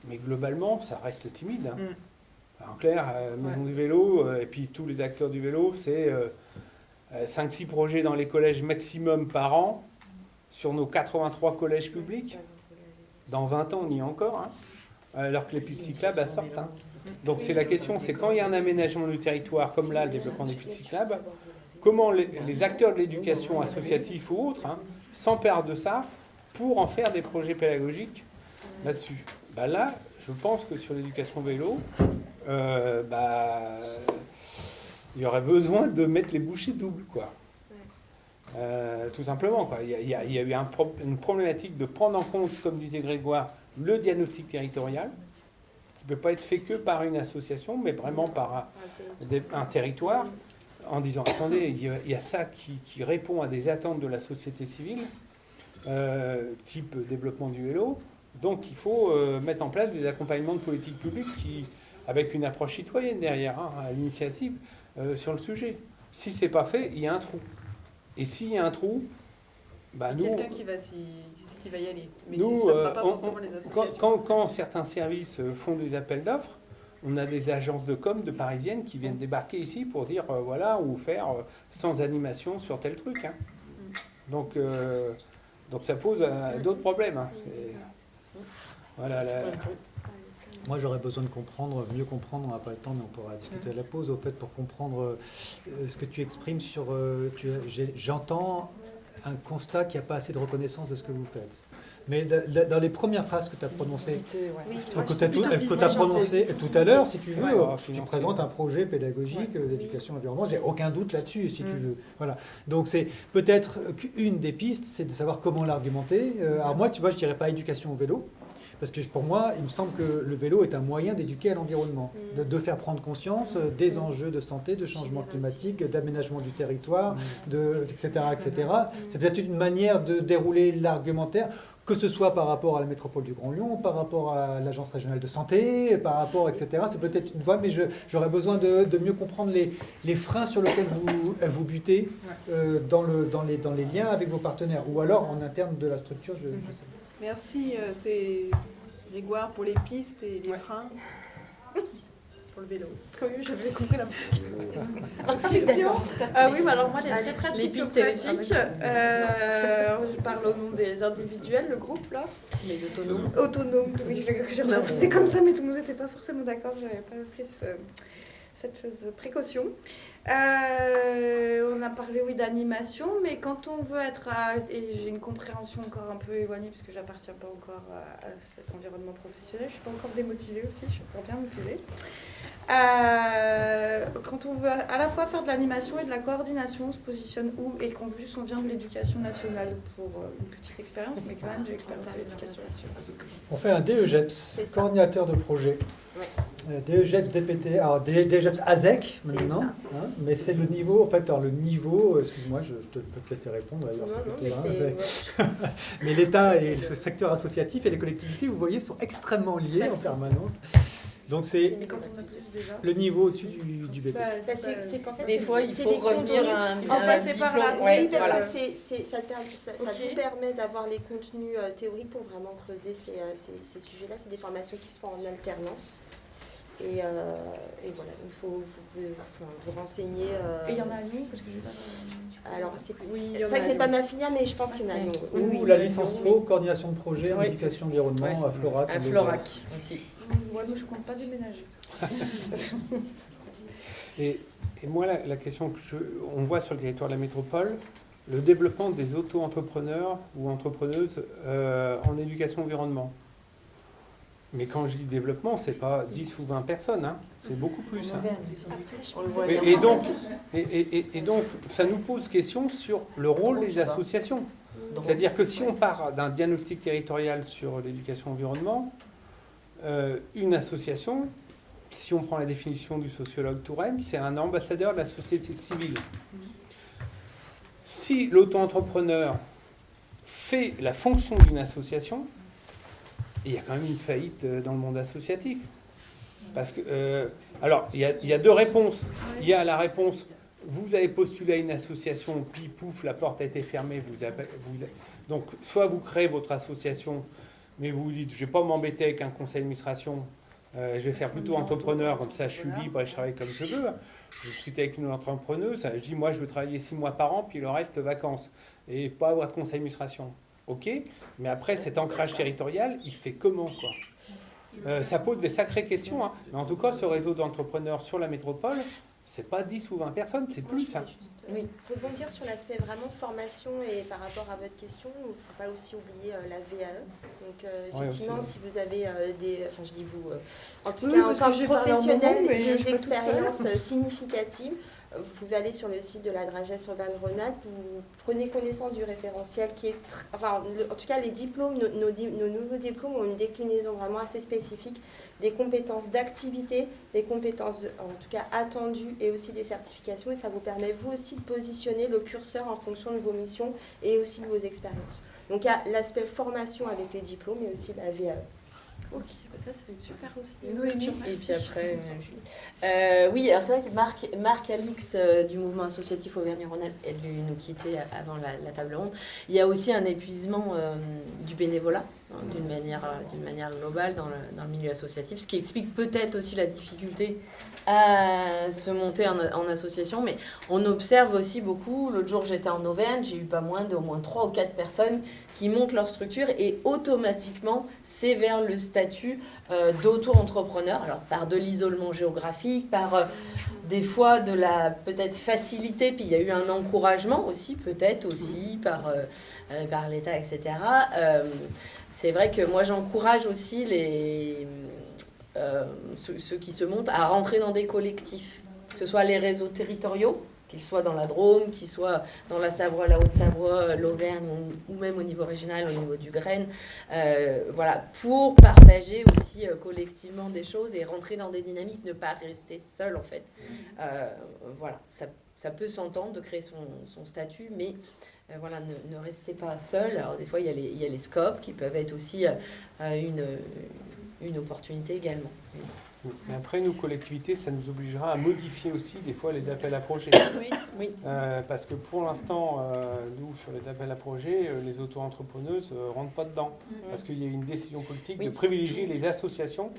Mais globalement, ça reste timide. En clair, Maison du vélo, et puis tous les acteurs du vélo, c'est 5-6 projets dans les collèges maximum par an, sur nos 83 collèges publics. Dans 20 ans, on y est encore, alors que les pistes cyclables, elles sortent. Donc c'est la question, c'est quand il y a un aménagement du territoire, comme là, le développement des pistes cyclables, comment les acteurs de l'éducation associatifs ou autres s'emparent de ça pour en faire des projets pédagogiques là-dessus. Là, je pense que sur l'éducation vélo, il y aurait besoin de mettre les bouchées doubles, quoi. Tout simplement, quoi. Il y a eu une problématique de prendre en compte, comme disait Grégoire, le diagnostic territorial, qui ne peut pas être fait que par une association, mais vraiment par un territoire, en disant, attendez, il y a ça qui répond à des attentes de la société civile, type développement du vélo. Donc il faut mettre en place des accompagnements de politique publique avec une approche citoyenne derrière, à l'initiative sur le sujet. Si ce n'est pas fait, il y a un trou. Et s'il y a un trou, nous... Quelqu'un qui va y aller. Mais nous, ça ne sera pas forcément les associations. Quand certains services font des appels d'offres, on a des agences de com de parisiennes qui viennent débarquer ici pour dire, voilà, ou faire sans animation sur tel truc. Donc ça pose d'autres problèmes. Voilà, Moi, j'aurais besoin de mieux comprendre, on n'a pas le temps, mais on pourra discuter à la pause, au fait, pour comprendre ce que tu exprimes sur... J'entends un constat qu'il n'y a pas assez de reconnaissance de ce que vous faites. Mais dans les premières phrases que tu as prononcées, que tu as prononcées tout à l'heure, si tu veux, tu présentes un projet pédagogique d'éducation environnement, j'ai aucun doute là-dessus, si tu veux. Voilà. Donc c'est peut-être qu'une des pistes, c'est de savoir comment l'argumenter. Alors moi, tu vois, je dirais pas éducation au vélo, Parce que pour moi, il me semble que le vélo est un moyen d'éduquer à l'environnement, de faire prendre conscience des enjeux de santé, de changement climatique, d'aménagement du territoire, etc., etc. C'est peut-être une manière de dérouler l'argumentaire, que ce soit par rapport à la métropole du Grand Lyon, par rapport à l'Agence régionale de santé, par rapport, etc. C'est peut-être une voie, mais j'aurais besoin de mieux comprendre les freins sur lesquels vous butez dans les liens avec vos partenaires, ou alors en interne de la structure. Je sais pas. Merci, c'est Grégoire pour les pistes et les freins pour le vélo. J'avais compris la Question. Oui, mais alors moi, les très Les pratiques. pistes et les freins. Je parle au nom des individuels, le groupe là. Les autonomes. Autonomes, oui, j'ai repris comme ça, mais tout le monde n'était pas forcément d'accord, j'avais pas pris cette précaution. On a parlé, oui, d'animation, mais quand on veut être et j'ai une compréhension encore un peu éloignée, parce que j'appartiens pas encore à cet environnement professionnel, je suis pas encore démotivée aussi, je suis encore bien motivée. Quand on veut à la fois faire de l'animation et de la coordination, on se positionne où? Et qu'en plus on vient de l'éducation nationale pour une petite expérience, mais quand même j'ai expérience de l'éducation nationale. On fait un DEGEPS, coordinateur de projet. Ouais. DEGEPS DPT, alors DEGEPS ASEC maintenant, hein, mais c'est le niveau, en fait, alors le niveau, excuse-moi, je peux te laisser répondre d'ailleurs. Mais l'État et le secteur associatif et les collectivités, vous voyez, sont extrêmement liés en permanence. Donc c'est le niveau au-dessus du bébé. Des fois, il faut revenir à un c'est par là. Oui, parce que ça nous permet d'avoir les contenus théoriques pour vraiment creuser ces sujets-là. C'est des formations qui se font en alternance. Et voilà, il faut vous renseigner. Et il y en a à Lyon, parce que je vais pas. Alors, c'est vrai que c'est pas ma filière, mais je pense qu'il y en a à Lyon. Ou la licence pro, coordination de projet en éducation environnement à Florac. À Florac aussi. Ouais, moi, je compte pas déménager. Et moi, la question on voit sur le territoire de la métropole, le développement des auto-entrepreneurs ou entrepreneuses en éducation environnement. Mais quand je dis développement, c'est pas 10 ou 20 personnes, hein, c'est beaucoup plus. Hein. Et donc, ça nous pose question sur le rôle des associations. C'est-à-dire que si on part d'un diagnostic territorial sur l'éducation environnement, une association, si on prend la définition du sociologue Touraine, c'est un ambassadeur de la société civile. Si l'auto-entrepreneur fait la fonction d'une association, il y a quand même une faillite dans le monde associatif. Parce que, alors, il y a deux réponses. Il y a la réponse, vous avez postulé à une association, puis pouf, la porte a été fermée. Donc, soit vous créez votre association, mais vous vous dites, je ne vais pas m'embêter avec un conseil d'administration, je vais faire plutôt entrepreneur, comme ça je suis libre et je travaille comme je veux. Je discute avec une entrepreneuse, je dis, moi je veux travailler 6 mois par an, puis le reste vacances, et pas avoir de conseil d'administration. Ok, mais après cet ancrage territorial, il se fait comment, quoi? Ça pose des sacrées questions, hein. Mais en tout cas, ce réseau d'entrepreneurs sur la métropole, c'est pas 10 ou 20 personnes, c'est plus. Hein. Oui. Rebondir sur l'aspect vraiment formation et par rapport à votre question, il ne faut pas aussi oublier la VAE. Donc effectivement, si vous avez enfin je dis vous, en tout cas en tant que professionnel, des expériences significatives, vous pouvez aller sur le site de la Dragesse Auvergne-Rhône-Alpes, vous prenez connaissance du référentiel qui est... en tout cas, les diplômes, nos nouveaux diplômes ont une déclinaison vraiment assez spécifique, des compétences d'activité, des compétences en tout cas attendues et aussi des certifications. Et ça vous permet, vous aussi, de positionner le curseur en fonction de vos missions et aussi de vos expériences. Donc, il y a l'aspect formation avec les diplômes et aussi la VAE. Ok, ça c'est super aussi. Noémie. Et puis après, oui, alors c'est vrai que Marc Alix du mouvement associatif Auvergne-Rhône-Alpes a dû nous quitter avant la table ronde. Il y a aussi un épuisement du bénévolat, hein, d'une manière globale dans le milieu associatif, ce qui explique peut-être aussi la difficulté à se monter en association, mais on observe aussi beaucoup. L'autre jour, j'étais en Auvergne, j'ai eu pas moins d'au moins 3 ou 4 personnes qui montent leur structure et automatiquement, c'est vers le statut d'auto-entrepreneur, alors par de l'isolement géographique, par des fois de la peut-être facilité, puis il y a eu un encouragement aussi, peut-être aussi par l'État, etc. C'est vrai que moi, j'encourage aussi ceux qui se montent à rentrer dans des collectifs, que ce soit les réseaux territoriaux, qu'il soit dans la Drôme, qu'il soit dans la Savoie, la Haute-Savoie, l'Auvergne ou même au niveau régional, au niveau du Graine, voilà, pour partager aussi collectivement des choses et rentrer dans des dynamiques, ne pas rester seul en fait. Voilà, ça peut s'entendre de créer son statut, mais voilà, ne restez pas seul. Alors des fois, il y a les scopes qui peuvent être aussi une opportunité également. Mais après, nous, collectivités, ça nous obligera à modifier aussi des fois les appels à projets. Oui. Parce que pour l'instant, nous, sur les appels à projets, les auto-entrepreneuses ne rentrent pas dedans. Parce qu'il y a eu une décision politique de privilégier les associations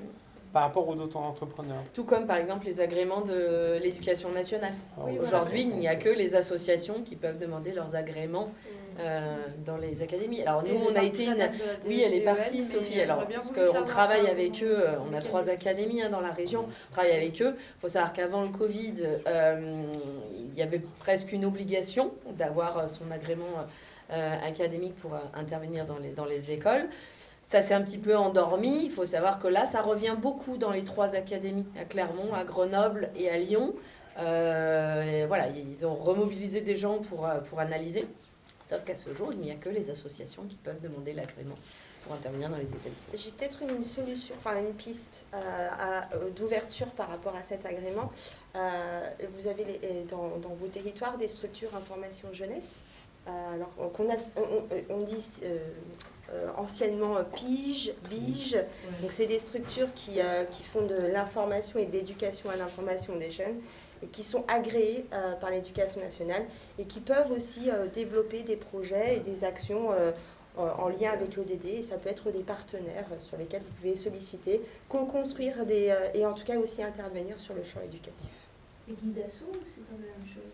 par rapport aux auto-entrepreneurs. Tout comme par exemple les agréments de l'éducation nationale. Aujourd'hui, il n'y a que les associations qui peuvent demander leurs agréments dans les académies. Alors nous, on a été Oui, elle est partie, Sophie. Alors, parce qu'on travaille avec eux, on a 3 académies dans la région, on travaille avec eux. Il faut savoir qu'avant le Covid, il y avait presque une obligation d'avoir son agrément académique pour intervenir dans les écoles. Ça s'est un petit peu endormi. Il faut savoir que là, ça revient beaucoup dans les 3 académies, à Clermont, à Grenoble et à Lyon. Et voilà, ils ont remobilisé des gens pour analyser. Sauf qu'à ce jour, il n'y a que les associations qui peuvent demander l'agrément pour intervenir dans les établissements. J'ai peut-être une solution, enfin une piste d'ouverture par rapport à cet agrément. Vous avez dans vos territoires des structures information jeunesse. Alors on dit anciennement PIGE, BIGE. Donc c'est des structures qui font de l'information et de l'éducation à l'information des jeunes et qui sont agréées par l'éducation nationale et qui peuvent aussi développer des projets et des actions en lien avec l'ODD. Et ça peut être des partenaires sur lesquels vous pouvez solliciter, co-construire et en tout cas aussi intervenir sur le champ éducatif. Et Guidasso, c'est pas la même chose?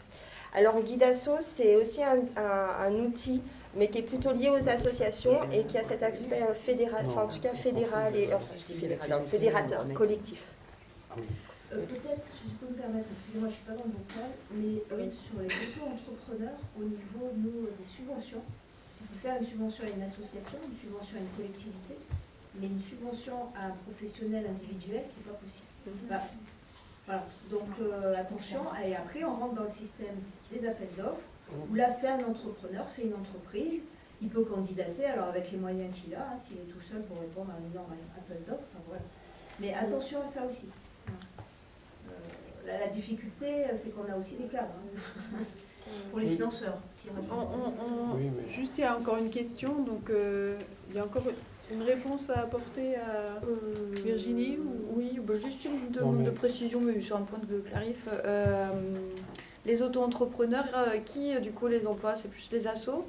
Alors Guidasso, c'est aussi un outil, mais qui est plutôt lié aux associations et qui a cet aspect fédéral, enfin en tout cas fédéral et fédérateur, collectif. Peut-être, si je peux me permettre, excusez-moi, je ne suis pas dans le vocal, mais sur les auto-entrepreneurs, au niveau des subventions, on peut faire une subvention à une association, une subvention à une collectivité, mais une subvention à un professionnel individuel, c'est pas possible. Voilà. Donc attention, et après on rentre dans le système des appels d'offres, où là c'est un entrepreneur, c'est une entreprise, il peut candidater, alors avec les moyens qu'il a, s'il est tout seul pour répondre à un énorme appel d'offres, enfin, voilà. Mais attention à ça aussi. La difficulté, c'est qu'on a aussi des cadres pour les financeurs. Juste, il y a encore une question, donc il y a encore une réponse à apporter à Virginie Oui, juste une demande de précision, mais sur un point de clarif. Les auto-entrepreneurs, qui du coup les emploie? C'est plus les assos?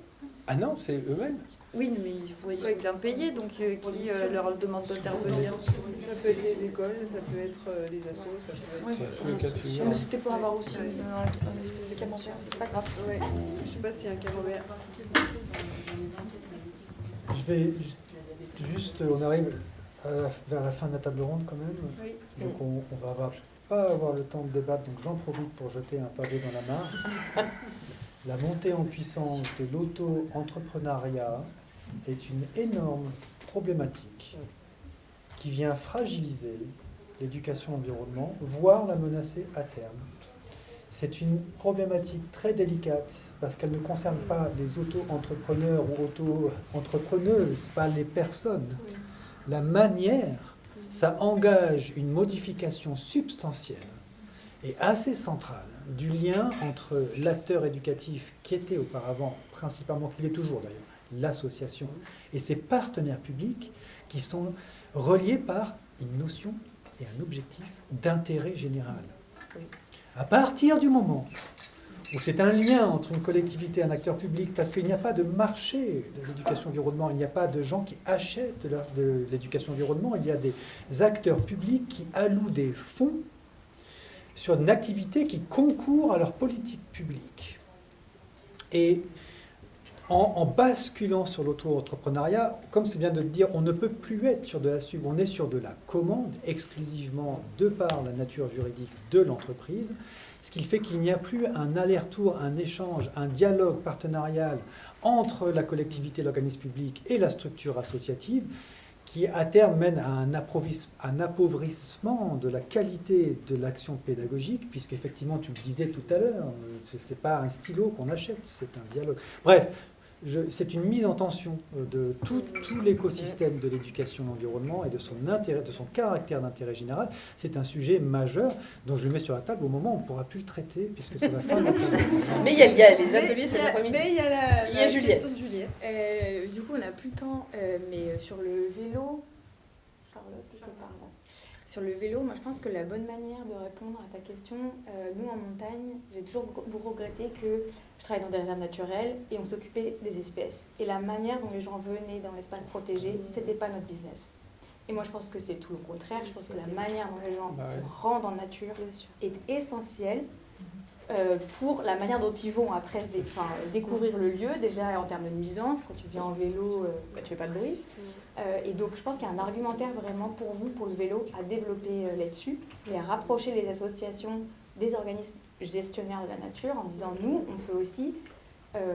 Ah non, c'est eux-mêmes. Oui, mais ils sont bien payés, donc qui leur demande d'intervenir? Ça peut être les écoles, ça peut être les assos, ça peut être... Mais c'était pour avoir aussi un espèce de camembert, c'est pas grave. Ouais. Je ne sais pas s'il y a un camembert. Je vais juste, on arrive vers la fin de la table ronde quand même. Oui. Donc on va pas avoir le temps de débattre, donc j'en profite pour jeter un pavé dans la mare. La montée en puissance de l'auto-entrepreneuriat est une énorme problématique qui vient fragiliser l'éducation environnement, voire la menacer à terme. C'est une problématique très délicate parce qu'elle ne concerne pas les auto-entrepreneurs ou auto-entrepreneuses, pas les personnes. La manière, ça engage une modification substantielle et assez centrale du lien entre l'acteur éducatif qui était auparavant, principalement, qui l'est toujours d'ailleurs, l'association, et ses partenaires publics qui sont reliés par une notion et un objectif d'intérêt général. À partir du moment où c'est un lien entre une collectivité et un acteur public, parce qu'il n'y a pas de marché de l'éducation environnement, il n'y a pas de gens qui achètent de l'éducation environnement, il y a des acteurs publics qui allouent des fonds sur une activité qui concourt à leur politique publique. Et en basculant sur l'auto-entrepreneuriat, comme c'est bien de le dire, on ne peut plus être sur de la sub, on est sur de la commande exclusivement de par la nature juridique de l'entreprise, ce qui fait qu'il n'y a plus un aller-retour, un échange, un dialogue partenarial entre la collectivité, l'organisme public et la structure associative qui à terme mène à un appauvrissement de la qualité de l'action pédagogique, puisqu'effectivement, tu le disais tout à l'heure, ce n'est pas un stylo qu'on achète, c'est un dialogue. Bref, c'est une mise en tension de tout l'écosystème de l'éducation de l'environnement et de son caractère d'intérêt général. C'est un sujet majeur dont je le mets sur la table au moment où on ne pourra plus le traiter, puisque c'est la fin de la table. Mais il y a les ateliers, c'est le premier. Mais il y a la Juliette. question de Juliette. Du coup, on n'a plus le temps, mais sur le vélo, sur le vélo, moi je pense que la bonne manière de répondre à ta question, nous en montagne, j'ai toujours regretté que je travaille dans des réserves naturelles et on s'occupait des espèces. Et la manière dont les gens venaient dans l'espace protégé, c'était pas notre business. Et moi je pense que c'est tout le contraire. Je pense que la manière dont les gens se rendent en nature est essentielle pour la manière dont ils vont après découvrir le lieu, déjà en termes de nuisance. Quand tu viens en vélo, tu fais pas de bruit. Et donc je pense qu'il y a un argumentaire vraiment pour vous, pour le vélo, à développer là-dessus et à rapprocher les associations des organismes gestionnaires de la nature en disant nous, on peut aussi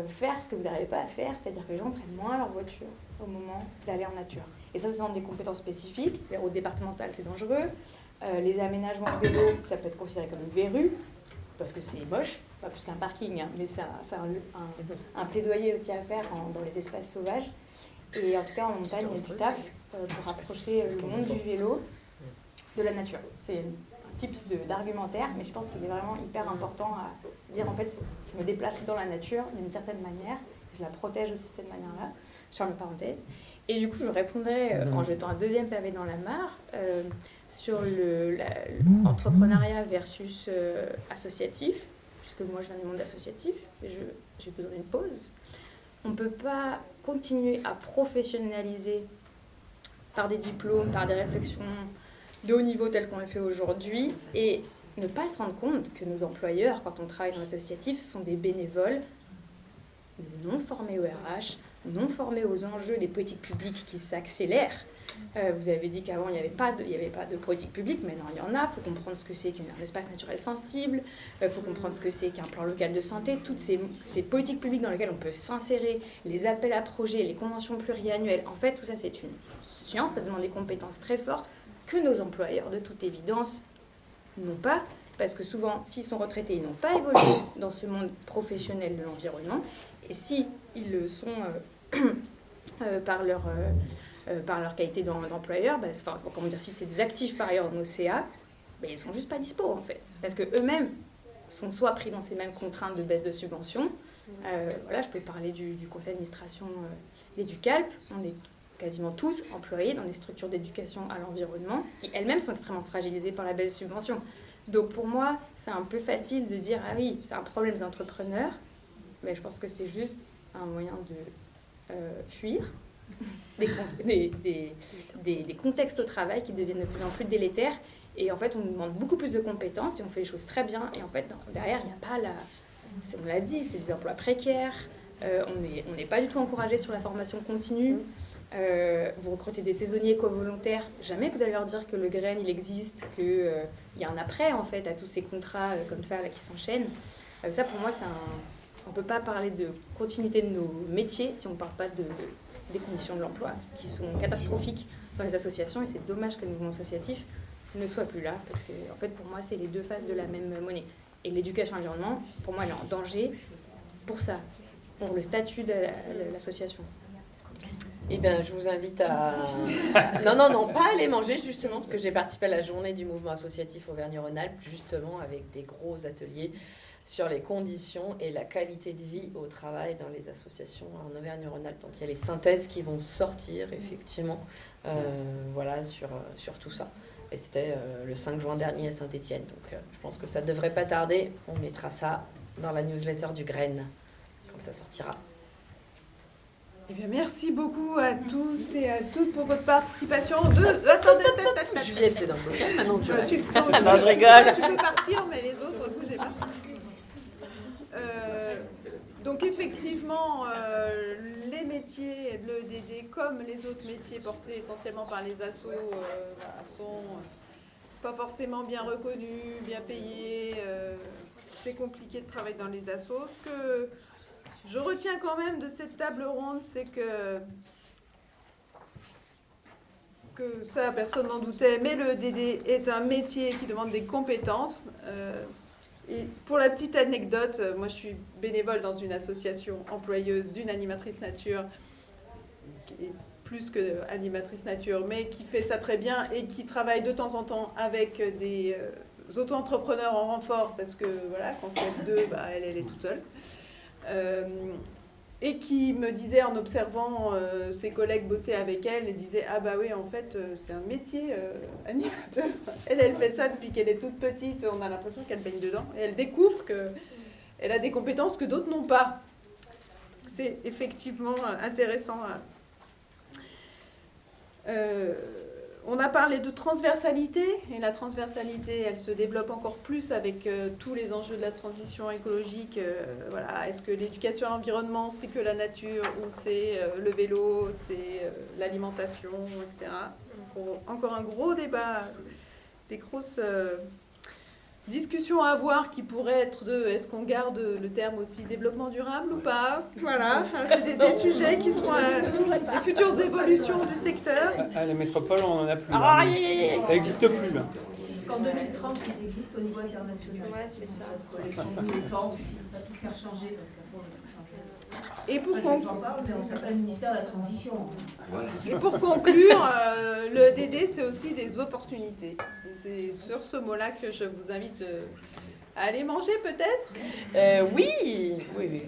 faire ce que vous n'arrivez pas à faire, c'est-à-dire que les gens prennent moins leur voiture au moment d'aller en nature. Et ça, c'est dans des compétences spécifiques. Les routes départementales, c'est dangereux. Les aménagements de vélo, ça peut être considéré comme une verrue, parce que c'est moche, pas plus qu'un parking, hein, mais c'est un plaidoyer aussi à faire dans les espaces sauvages. Et en tout cas, en montagne, il y a du taf pour rapprocher le monde du vélo de la nature. C'est un type d'argumentaire, mais je pense qu'il est vraiment hyper important à dire, en fait, je me déplace dans la nature d'une certaine manière, je la protège aussi de cette manière-là. Je ferme la parenthèse. Et du coup, je répondrai en jetant un deuxième pavé dans la mare sur l'entrepreneuriat versus associatif, puisque moi je viens du monde associatif et j'ai besoin d'une pause. On ne peut pas continuer à professionnaliser par des diplômes, par des réflexions de haut niveau telles qu'on le fait aujourd'hui et ne pas se rendre compte que nos employeurs, quand on travaille dans l'associatif, sont des bénévoles non formés au RH, non formés aux enjeux des politiques publiques qui s'accélèrent. Vous avez dit qu'avant, il n'y avait pas de politique publique, maintenant il y en a. Il faut comprendre ce que c'est qu'un espace naturel sensible, il faut comprendre ce que c'est qu'un plan local de santé, toutes ces politiques publiques dans lesquelles on peut s'insérer, les appels à projets, les conventions pluriannuelles. En fait, tout ça, c'est une science, ça demande des compétences très fortes que nos employeurs, de toute évidence, n'ont pas, parce que souvent, s'ils sont retraités, ils n'ont pas évolué dans ce monde professionnel de l'environnement. Et si ils le sont par leur qualité d'employeur, si c'est des actifs par ailleurs dans nos CA, ils ne sont juste pas dispo en fait. Parce qu'eux-mêmes sont soit pris dans ces mêmes contraintes de baisse de subventions. Je peux parler du conseil d'administration et du CALP. On est quasiment tous employés dans des structures d'éducation à l'environnement qui elles-mêmes sont extrêmement fragilisées par la baisse de subventions. Donc pour moi, c'est un peu facile de dire « Ah oui, c'est un problème des entrepreneurs », mais je pense que c'est juste un moyen de fuir des contextes au travail qui deviennent de plus en plus délétères. Et en fait, on nous demande beaucoup plus de compétences et on fait les choses très bien. Et en fait, derrière, il n'y a pas on l'a dit, c'est des emplois précaires. On n'est pas du tout encouragé sur la formation continue. Vous recrutez des saisonniers co-volontaires. Jamais vous allez leur dire que le grain, il existe, qu'il y a un après, en fait, à tous ces contrats comme ça là, qui s'enchaînent. Ça, pour moi, on ne peut pas parler de continuité de nos métiers si on ne parle pas des conditions de l'emploi, qui sont catastrophiques dans les associations. Et c'est dommage que le mouvement associatif ne soit plus là, parce que, en fait, pour moi, c'est les deux faces de la même monnaie. Et l'éducation environnement, pour moi, elle est en danger pour ça, pour le statut de l'association. Eh bien, je vous invite à... Non, pas aller manger, justement, parce que j'ai participé à la journée du mouvement associatif Auvergne-Rhône-Alpes, justement, avec des gros ateliers sur les conditions et la qualité de vie au travail dans les associations en Auvergne-Rhône-Alpes. Donc, il y a les synthèses qui vont sortir, effectivement, sur tout ça. Et c'était le 5 juin dernier à Saint-Étienne. Donc, je pense que ça ne devrait pas tarder. On mettra ça dans la newsletter du Graine, quand ça sortira. Eh bien, merci beaucoup à tous et à toutes pour votre participation. Juliette, t'es dans le bocal, maintenant tu vas... Non, je rigole. Tu peux partir, mais les autres, bougez pas. Donc effectivement, les métiers de l'EDD, comme les autres métiers portés essentiellement par les assos, sont pas forcément bien reconnus, bien payés. C'est compliqué de travailler dans les assos. Ce que je retiens quand même de cette table ronde, c'est que que ça, personne n'en doutait, mais le DD est un métier qui demande des compétences. Et pour la petite anecdote, moi je suis bénévole dans une association employeuse d'une animatrice nature, qui est plus que animatrice nature, mais qui fait ça très bien et qui travaille de temps en temps avec des auto-entrepreneurs en renfort, parce que voilà, quand on fait deux, bah, elle est toute seule. Et qui me disait, en observant ses collègues bosser avec elle, elle disait « Ah bah oui, en fait, c'est un métier animateur. » Elle fait ça depuis qu'elle est toute petite, on a l'impression qu'elle baigne dedans. Et elle découvre qu'elle a des compétences que d'autres n'ont pas. C'est effectivement intéressant. On a parlé de transversalité, et la transversalité, elle se développe encore plus avec tous les enjeux de la transition écologique. Voilà. Est-ce que l'éducation à l'environnement, c'est que la nature, ou c'est le vélo, c'est l'alimentation, etc. Donc, encore un gros débat, des grosses discussions à avoir qui pourraient être de est-ce qu'on garde le terme aussi développement durable ou pas. Voilà, c'est des sujets qui seront les futures évolutions du secteur. À la métropole, on n'en a plus. Ah, là. Ça n'existe plus. Là. Jusqu'en 2030, ils existent au niveau international. Ouais, c'est ça. Collection de temps aussi, pas tout faire changer parce qu'il faut tout changer. Et pour J'en parle, mais on s'appelle ministère de la Transition. Et pour conclure, le DD, c'est aussi des opportunités. Et c'est sur ce mot-là que je vous invite à aller manger peut-être. Oui, oui, oui.